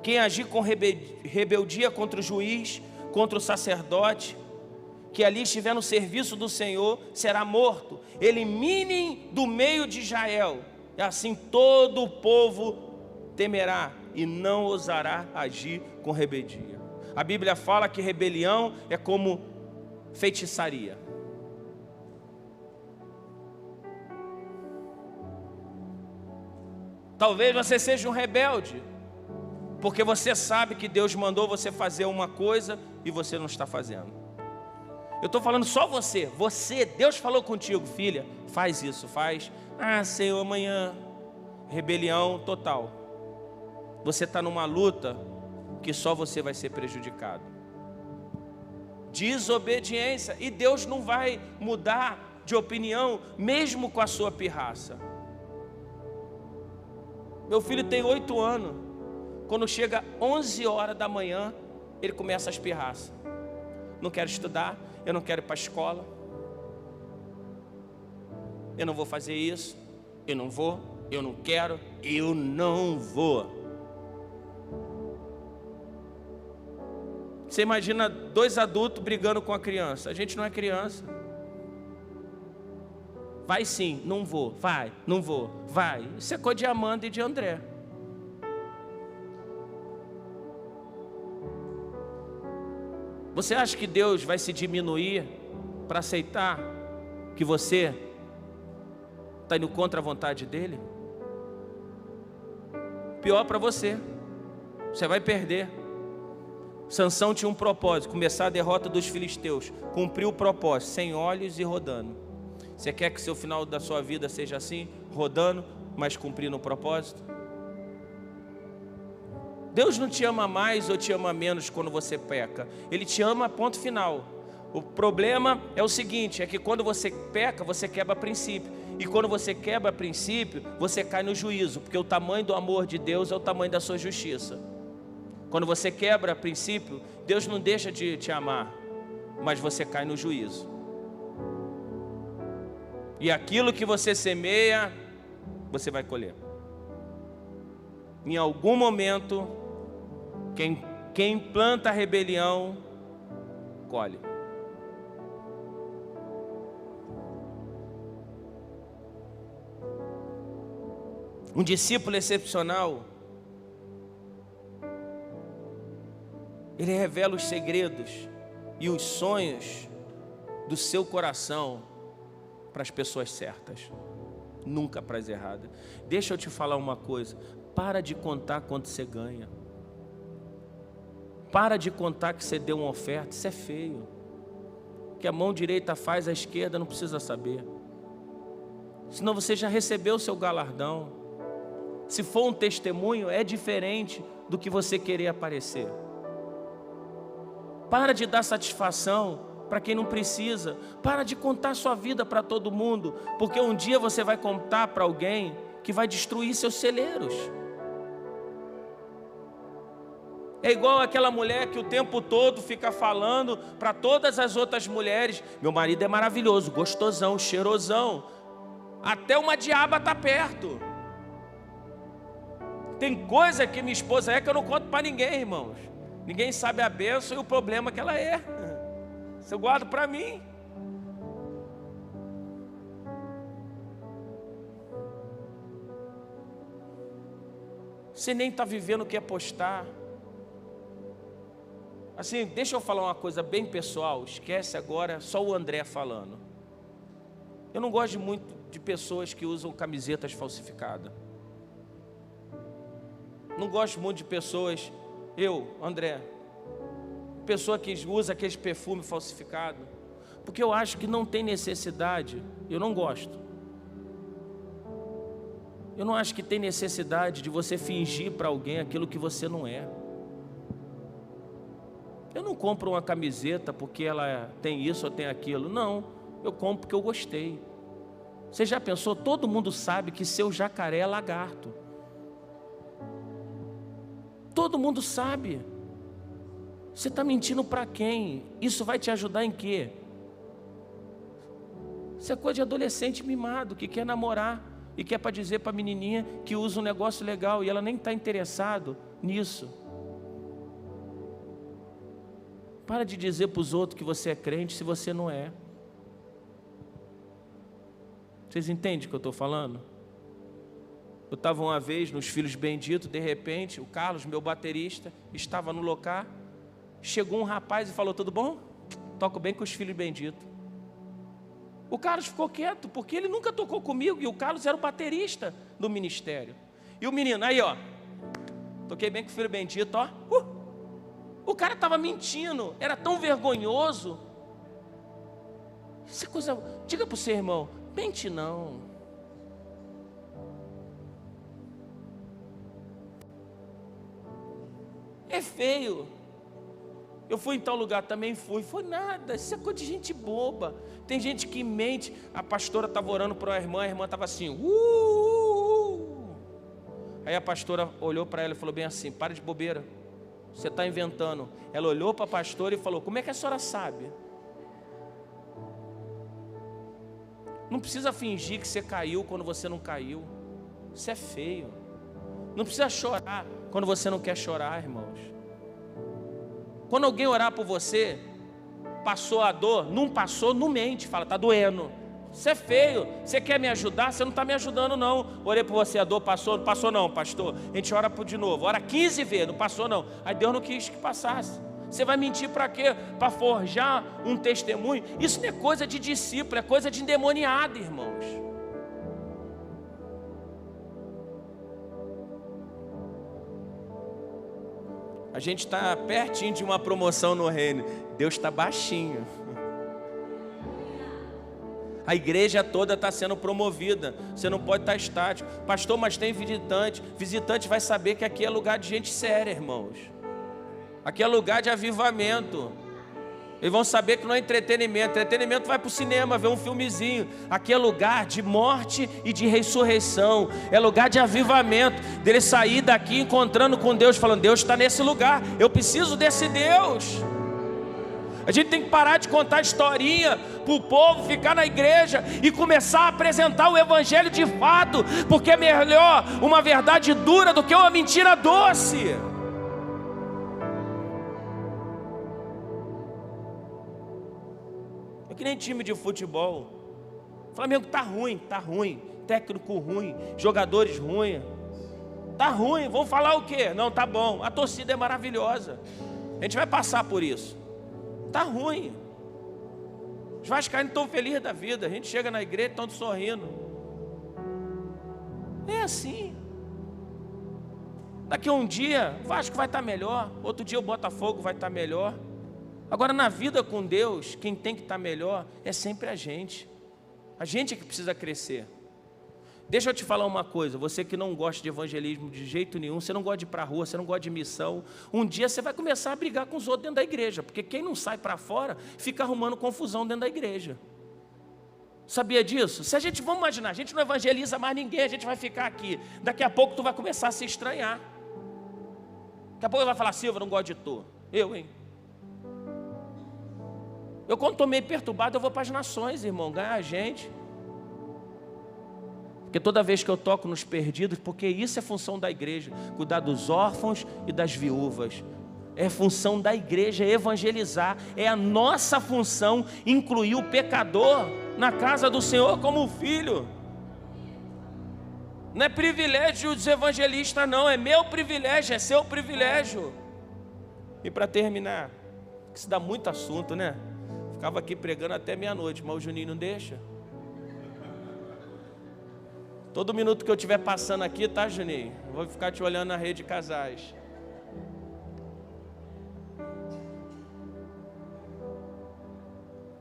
quem agir com rebeldia contra o juiz, contra o sacerdote, que ali estiver no serviço do Senhor, será morto. Eliminem do meio de Israel, e assim todo o povo temerá e não ousará agir com rebeldia. A Bíblia fala que rebelião é como feitiçaria. Talvez você seja um rebelde, porque você sabe que Deus mandou você fazer uma coisa e você não está fazendo. Eu estou falando só você, Deus falou contigo, filha, faz isso, faz. Ah, Senhor, amanhã, rebelião total. Você está numa luta que só você vai ser prejudicado. Desobediência, e Deus não vai mudar de opinião, mesmo com a sua pirraça. Meu filho tem 8 anos, quando chega 11 horas da manhã, ele começa as pirraças. Não quero estudar, eu não quero ir para a escola, eu não vou fazer isso, eu não vou, eu não quero, eu não vou. Você imagina 2 adultos brigando com a criança. A gente não é criança. Vai sim, não vou, vai, não vou, vai. Isso é coisa de Amanda e de André. Você acha que Deus vai se diminuir para aceitar que você está indo contra a vontade dEle? Pior para você, você vai perder. Sansão tinha um propósito, começar a derrota dos filisteus, cumpriu o propósito, sem olhos e rodando. Você quer que o final da sua vida seja assim, rodando, mas cumprindo o propósito? Deus não te ama mais ou te ama menos quando você peca. Ele te ama, ponto final. O problema é o seguinte, é que quando você peca, você quebra princípio. E quando você quebra princípio, você cai no juízo, porque o tamanho do amor de Deus é o tamanho da sua justiça. Quando você quebra princípio, Deus não deixa de te amar, mas você cai no juízo. E aquilo que você semeia, você vai colher. Em algum momento, quem planta rebelião, colhe. Um discípulo excepcional, ele revela os segredos e os sonhos do seu coração para as pessoas certas, nunca para as erradas. Deixa eu te falar uma coisa, para de contar quanto você ganha. Para de contar que você deu uma oferta, isso é feio. Que a mão direita faz, a esquerda não precisa saber. Senão você já recebeu o seu galardão. Se for um testemunho, é diferente do que você querer aparecer. Para de dar satisfação para quem não precisa. Para de contar sua vida para todo mundo, porque um dia você vai contar para alguém que vai destruir seus celeiros. É igual aquela mulher que o tempo todo fica falando para todas as outras mulheres: meu marido é maravilhoso, gostosão, cheirosão. Até uma diaba está perto. Tem coisa que minha esposa é que eu não conto para ninguém, irmãos. Ninguém sabe a bênção e o problema que ela é. Isso eu guardo para mim. Você nem está vivendo o que é postar. Assim, deixa eu falar uma coisa bem pessoal. Esquece agora, só o André falando. Eu não gosto muito de pessoas que usam camisetas falsificadas. Não gosto muito de pessoas, André, pessoa que usa aqueles perfumes falsificados, porque eu acho que não tem necessidade. Eu não gosto. Eu não acho que tem necessidade de você fingir para alguém aquilo que você não é. Eu não compro uma camiseta porque ela tem isso ou tem aquilo. Não, eu compro porque eu gostei. Você já pensou? Todo mundo sabe que seu jacaré é lagarto. Todo mundo sabe. Você está mentindo para quem? Isso vai te ajudar em quê? Isso é coisa de adolescente mimado, que quer namorar e quer para dizer para a menininha que usa um negócio legal e ela nem está interessado nisso. Para de dizer para os outros que você é crente se você não é. Vocês entendem o que eu estou falando? Eu estava uma vez nos Filhos Benditos, de repente, o Carlos, meu baterista, estava no local, chegou um rapaz e falou: tudo bom? Toco bem com os Filhos Benditos. O Carlos ficou quieto, porque ele nunca tocou comigo, e o Carlos era o baterista do ministério. E o menino, aí ó, toquei bem com o Filho Bendito, ó. O cara estava mentindo, era tão vergonhoso. Isso é coisa, diga para o seu irmão, mente não. É feio. Eu fui em tal lugar, também fui. Foi nada, isso é coisa de gente boba. Tem gente que mente. A pastora estava orando para a irmã estava assim, Aí a pastora olhou para ela e falou bem assim: para de bobeira, você está inventando. Ela olhou para a pastora e falou: como é que a senhora sabe? Não precisa fingir que você caiu quando você não caiu. Isso é feio. Não precisa chorar quando você não quer chorar, irmãos. Quando alguém orar por você, passou a dor, não passou, não mente, fala, está doendo. Isso é feio. Você quer me ajudar? Você não está me ajudando não. Orei por você, a dor passou, não passou não, pastor. A gente ora de novo, ora 15 vezes, não passou não. Aí Deus não quis que passasse. Você vai mentir para quê? Para forjar um testemunho? Isso não é coisa de discípulo, é coisa de endemoniado, irmãos. A gente está pertinho de uma promoção no reino. Deus está baixinho. A igreja toda está sendo promovida. Você não pode estar estático. Pastor, mas tem visitante. Visitante vai saber que aqui é lugar de gente séria, irmãos. Aqui é lugar de avivamento. Eles vão saber que não é entretenimento. Entretenimento vai para o cinema, ver um filmezinho. Aqui é lugar de morte e de ressurreição. É lugar de avivamento. Dele sair daqui encontrando com Deus, falando: Deus está nesse lugar, eu preciso desse Deus. A gente tem que parar de contar historinha para o povo, ficar na igreja e começar a apresentar o evangelho de fato. Porque é melhor uma verdade dura do que uma mentira doce. Que nem time de futebol. O Flamengo tá ruim, técnico ruim, jogadores ruins, tá ruim, vamos falar o quê? Não, tá bom, a torcida é maravilhosa, a gente vai passar por isso. Tá ruim. Os vascaínos estão felizes da vida, a gente chega na igreja, estão sorrindo. É assim. Daqui a um dia o Vasco vai estar melhor, outro dia o Botafogo vai estar melhor. Agora, na vida com Deus, quem tem que estar melhor é sempre a gente. A gente é que precisa crescer. Deixa eu te falar uma coisa, você que não gosta de evangelismo de jeito nenhum, você não gosta de ir para a rua, você não gosta de missão, um dia você vai começar a brigar com os outros dentro da igreja, porque quem não sai para fora, fica arrumando confusão dentro da igreja. Sabia disso? Se a gente, vamos imaginar, a gente não evangeliza mais ninguém, a gente vai ficar aqui, daqui a pouco tu vai começar a se estranhar. Daqui a pouco vai falar: Silva, não gosto de tu. Eu, hein? Eu, quando estou meio perturbado, eu vou para as nações, irmão, ganhar gente. Porque toda vez que eu toco nos perdidos, porque isso é função da igreja, cuidar dos órfãos e das viúvas. É função da igreja evangelizar. É a nossa função incluir o pecador na casa do Senhor como filho. Não é privilégio dos evangelistas não, é meu privilégio, é seu privilégio. E para terminar, que se dá muito assunto, né? Ficava aqui pregando até meia-noite, mas o Juninho não deixa. Todo minuto que eu estiver passando aqui, tá, Juninho? Eu vou ficar te olhando na rede de casais.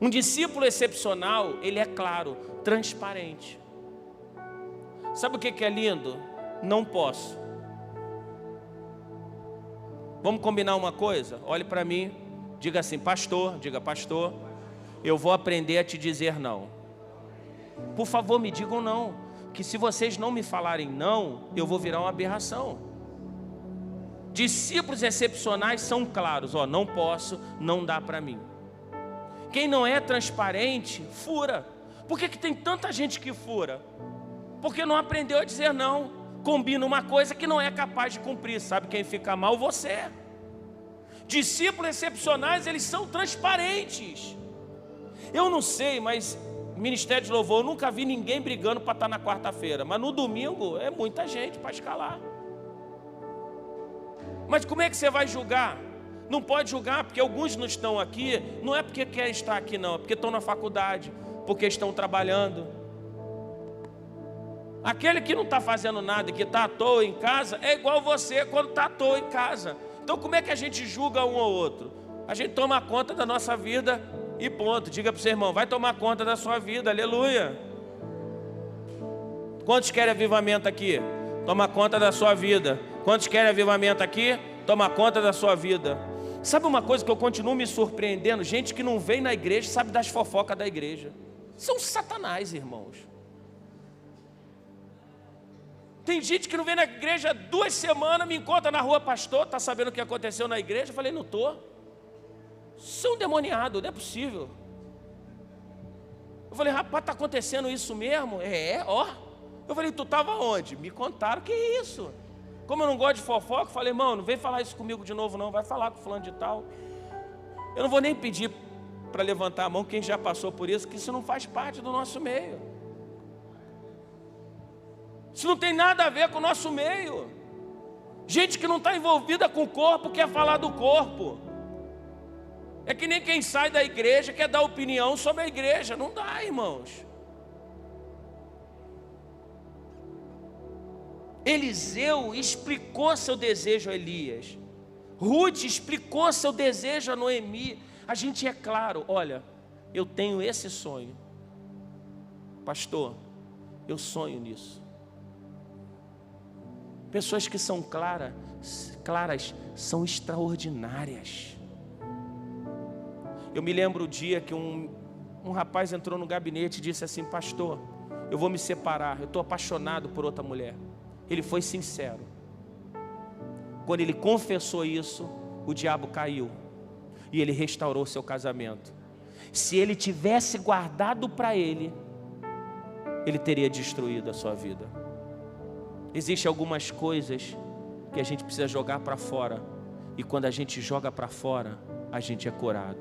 Um discípulo excepcional, ele é claro, transparente. Sabe o que é lindo? Não posso. Vamos combinar uma coisa? Olhe para mim, diga assim: pastor, diga pastor, eu vou aprender a te dizer não. Por favor, me digam não, que se vocês não me falarem não, eu vou virar uma aberração. Discípulos excepcionais são claros: ó, não posso, não dá para mim. Quem não é transparente, fura. Por que tem tanta gente que fura? Porque não aprendeu a dizer não. Combina uma coisa que não é capaz de cumprir. Sabe quem fica mal? Você. Discípulos excepcionais, eles são transparentes. Eu não sei, mas Ministério de Louvor, eu nunca vi ninguém brigando para estar na quarta-feira. Mas no domingo é muita gente para escalar. Mas como é que você vai julgar? Não pode julgar, porque alguns não estão aqui. Não é porque querem estar aqui não, é porque estão na faculdade, porque estão trabalhando. Aquele que não está fazendo nada, que está à toa em casa, é igual você quando está à toa em casa. Então como é que a gente julga um ou outro? A gente toma conta da nossa vida e ponto. Diga para o seu irmão, vai tomar conta da sua vida, aleluia. Quantos querem avivamento aqui? Toma conta da sua vida. Quantos querem avivamento aqui? Toma conta da sua vida. Sabe uma coisa que eu continuo me surpreendendo? Gente que não vem na igreja sabe das fofocas da igreja. São satanás, irmãos. Tem gente que não vem na igreja 2 semanas, me encontra na rua, pastor, está sabendo o que aconteceu na igreja? Eu falei, não estou. São endemoniados, não é possível. Eu falei, rapaz, está acontecendo isso mesmo? Ó. Eu falei, tu estava onde? Me contaram, que isso? Como eu não gosto de fofoca, eu falei, irmão, não vem falar isso comigo de novo não, vai falar com fulano de tal. Eu não vou nem pedir para levantar a mão quem já passou por isso, que isso não faz parte do nosso meio. Isso não tem nada a ver com o nosso meio. Gente que não está envolvida com o corpo quer falar do corpo. É que nem quem sai da igreja quer dar opinião sobre a igreja. Não dá, irmãos. Eliseu explicou seu desejo a Elias. Ruth explicou seu desejo a Noemi. A gente é claro, olha, eu tenho esse sonho. Pastor, eu sonho nisso. Pessoas que são claras são extraordinárias. Eu me lembro o dia que um rapaz entrou no gabinete e disse assim, pastor, eu vou me separar, eu estou apaixonado por outra mulher. Ele foi sincero. Quando ele confessou isso, o diabo caiu e ele restaurou seu casamento. Se ele tivesse guardado para ele, ele teria destruído a sua vida. Existem algumas coisas que a gente precisa jogar para fora, e quando a gente joga para fora, a gente é curado.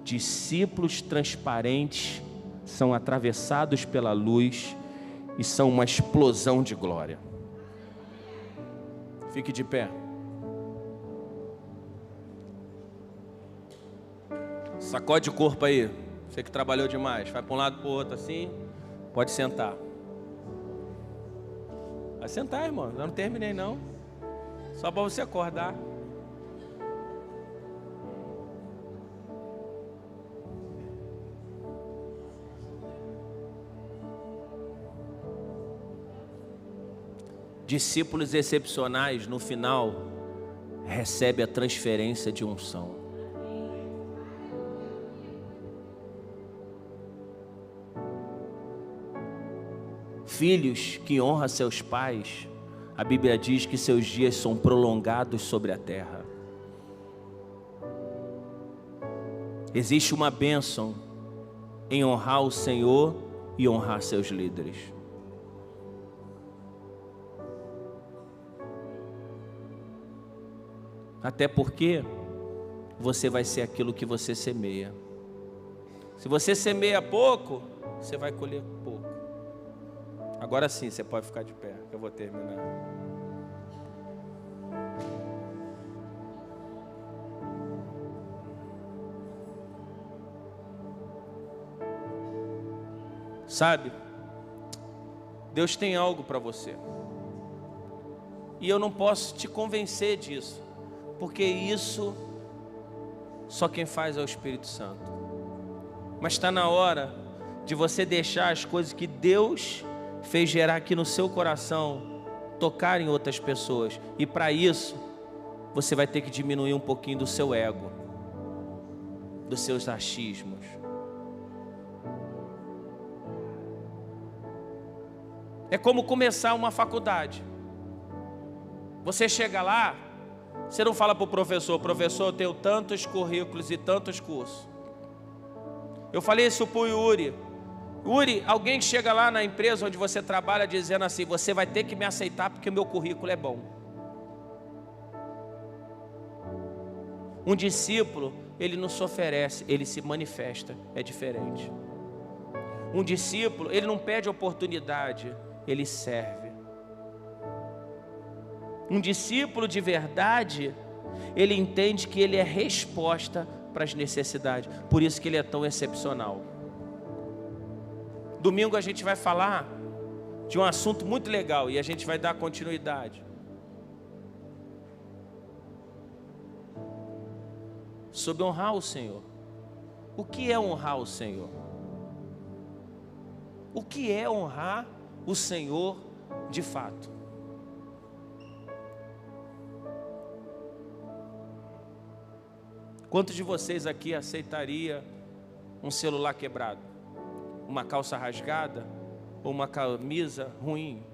Discípulos transparentes são atravessados pela luz e são uma explosão de glória. Fique de pé. Sacode o corpo aí. Você que trabalhou demais. Vai para um lado para o outro assim. Pode sentar. Vai sentar, irmão. Eu não terminei não. Só para você acordar. Discípulos excepcionais, no final, recebem a transferência de unção. Filhos que honram seus pais, a Bíblia diz que seus dias são prolongados sobre a terra. Existe uma bênção em honrar o Senhor e honrar seus líderes. Até porque você vai ser aquilo que você semeia. Se você semeia pouco, você vai colher pouco. Agora sim, você pode ficar de pé, que eu vou terminar. Sabe, Deus tem algo para você. E eu não posso te convencer disso, porque isso só quem faz é o Espírito Santo. Mas está na hora de você deixar as coisas que Deus fez gerar aqui no seu coração tocar em outras pessoas. E para isso, você vai ter que diminuir um pouquinho do seu ego, dos seus achismos. É como começar uma faculdade. Você chega lá, você não fala para o professor, professor, eu tenho tantos currículos e tantos cursos. Eu falei isso para o Yuri. Uri, alguém chega lá na empresa onde você trabalha dizendo assim: você vai ter que me aceitar porque o meu currículo é bom. Um discípulo, ele não se oferece, ele se manifesta, é diferente. Um discípulo, ele não pede oportunidade, ele serve. Um discípulo de verdade, ele entende que ele é resposta para as necessidades, por isso que ele é tão excepcional. Domingo a gente vai falar de um assunto muito legal e a gente vai dar continuidade. Sobre honrar o Senhor. O que é honrar o Senhor? O que é honrar o Senhor de fato? Quantos de vocês aqui aceitaria um celular quebrado? Uma calça rasgada? Ou uma camisa ruim?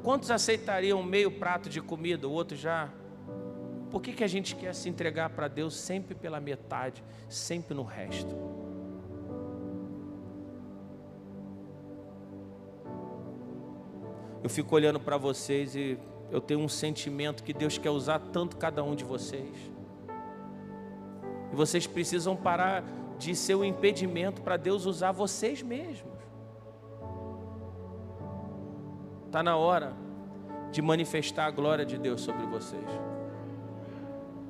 Quantos aceitariam meio prato de comida, o outro já? Por que a gente quer se entregar para Deus sempre pela metade, sempre no resto? Eu fico olhando para vocês e eu tenho um sentimento que Deus quer usar tanto cada um de vocês. E vocês precisam parar de ser um impedimento para Deus usar vocês mesmos. Está na hora de manifestar a glória de Deus sobre vocês.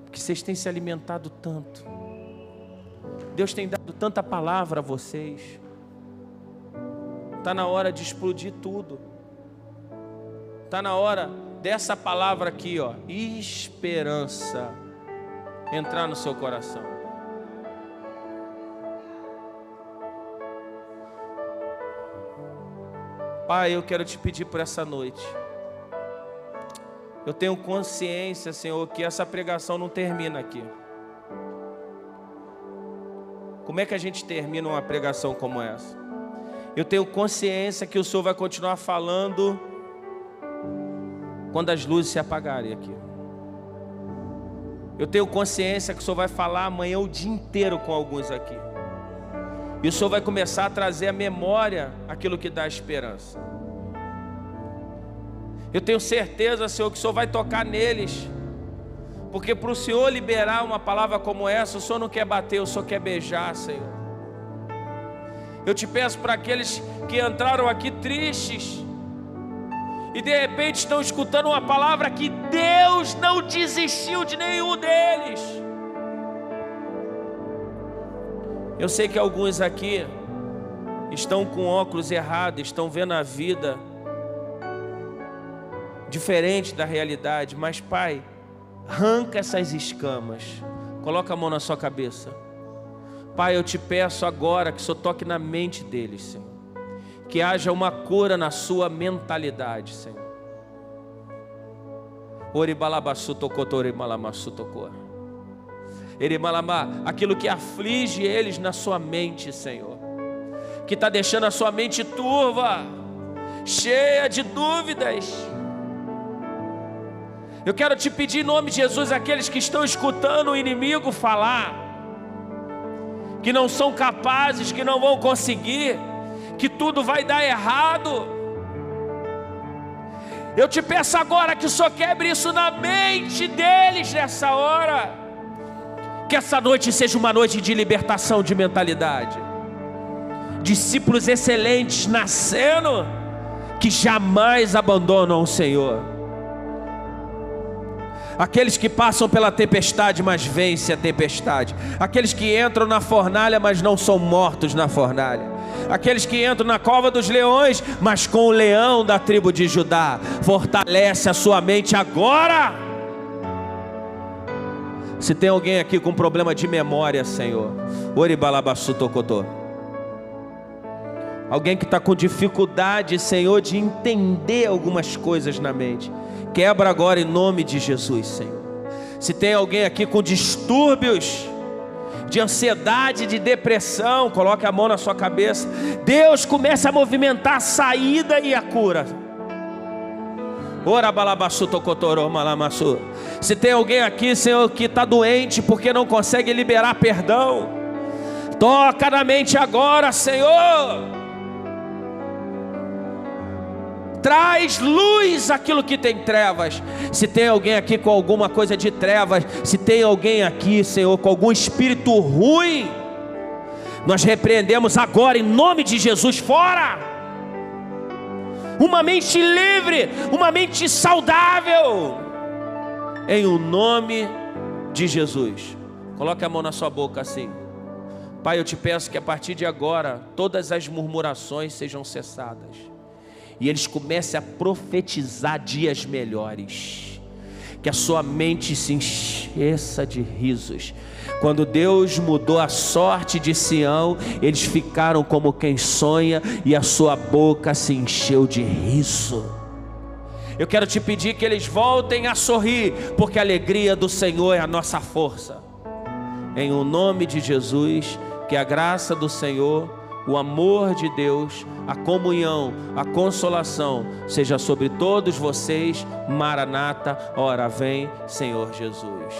Porque vocês têm se alimentado tanto. Deus tem dado tanta palavra a vocês. Está na hora de explodir tudo. Está na hora dessa palavra aqui, ó, esperança, entrar no seu coração. Pai, eu quero te pedir por essa noite. Eu tenho consciência, Senhor, que essa pregação não termina aqui. Como é que a gente termina uma pregação como essa? Eu tenho consciência que o Senhor vai continuar falando quando as luzes se apagarem aqui. Eu tenho consciência que o Senhor vai falar amanhã o dia inteiro com alguns aqui. E o Senhor vai começar a trazer à memória aquilo que dá esperança. Eu tenho certeza, Senhor, que o Senhor vai tocar neles. Porque para o Senhor liberar uma palavra como essa, o Senhor não quer bater, o Senhor quer beijar, Senhor. Eu te peço para aqueles que entraram aqui tristes e de repente estão escutando uma palavra que Deus não desistiu de nenhum deles. Eu sei que alguns aqui estão com óculos errados, estão vendo a vida diferente da realidade, mas Pai, arranca essas escamas, coloca a mão na sua cabeça. Pai, eu te peço agora que o Senhor toque na mente deles, Senhor, que haja uma cura na sua mentalidade, Senhor. Aquilo que aflige eles na sua mente, Senhor, que está deixando a sua mente turva, cheia de dúvidas. Eu quero te pedir em nome de Jesus, aqueles que estão escutando o inimigo falar, que não são capazes, que não vão conseguir, que tudo vai dar errado. Eu te peço agora que o Senhor quebre isso na mente deles nessa hora. Que essa noite seja uma noite de libertação de mentalidade. Discípulos excelentes nascendo, que jamais abandonam o Senhor. Aqueles que passam pela tempestade, mas vencem a tempestade. Aqueles que entram na fornalha, mas não são mortos na fornalha. Aqueles que entram na cova dos leões, mas com o leão da tribo de Judá. Fortalece a sua mente agora. Se tem alguém aqui com problema de memória, Senhor, alguém que está com dificuldade, Senhor, de entender algumas coisas na mente, quebra agora em nome de Jesus, Senhor. Se tem alguém aqui com distúrbios de ansiedade, de depressão, coloque a mão na sua cabeça. Deus começa a movimentar a saída e a cura. Se tem alguém aqui, Senhor, que está doente porque não consegue liberar perdão, Toca na mente agora, Senhor. Traz luz àquilo que tem trevas. Se tem alguém aqui com alguma coisa de trevas, se tem alguém aqui, Senhor, com algum espírito ruim, nós repreendemos agora em nome de Jesus, fora. Uma mente livre, uma mente saudável, em o nome de Jesus. Coloque a mão na sua boca assim. Pai, eu te peço que a partir de agora todas as murmurações sejam cessadas e eles comecem a profetizar dias melhores. Que a sua mente se encheça de risos. Quando Deus mudou a sorte de Sião, eles ficaram como quem sonha e a sua boca se encheu de riso. Eu quero te pedir que eles voltem a sorrir, porque a alegria do Senhor é a nossa força. Em o nome de Jesus, que a graça do Senhor, o amor de Deus, a comunhão, a consolação seja sobre todos vocês. Maranata, ora vem, Senhor Jesus.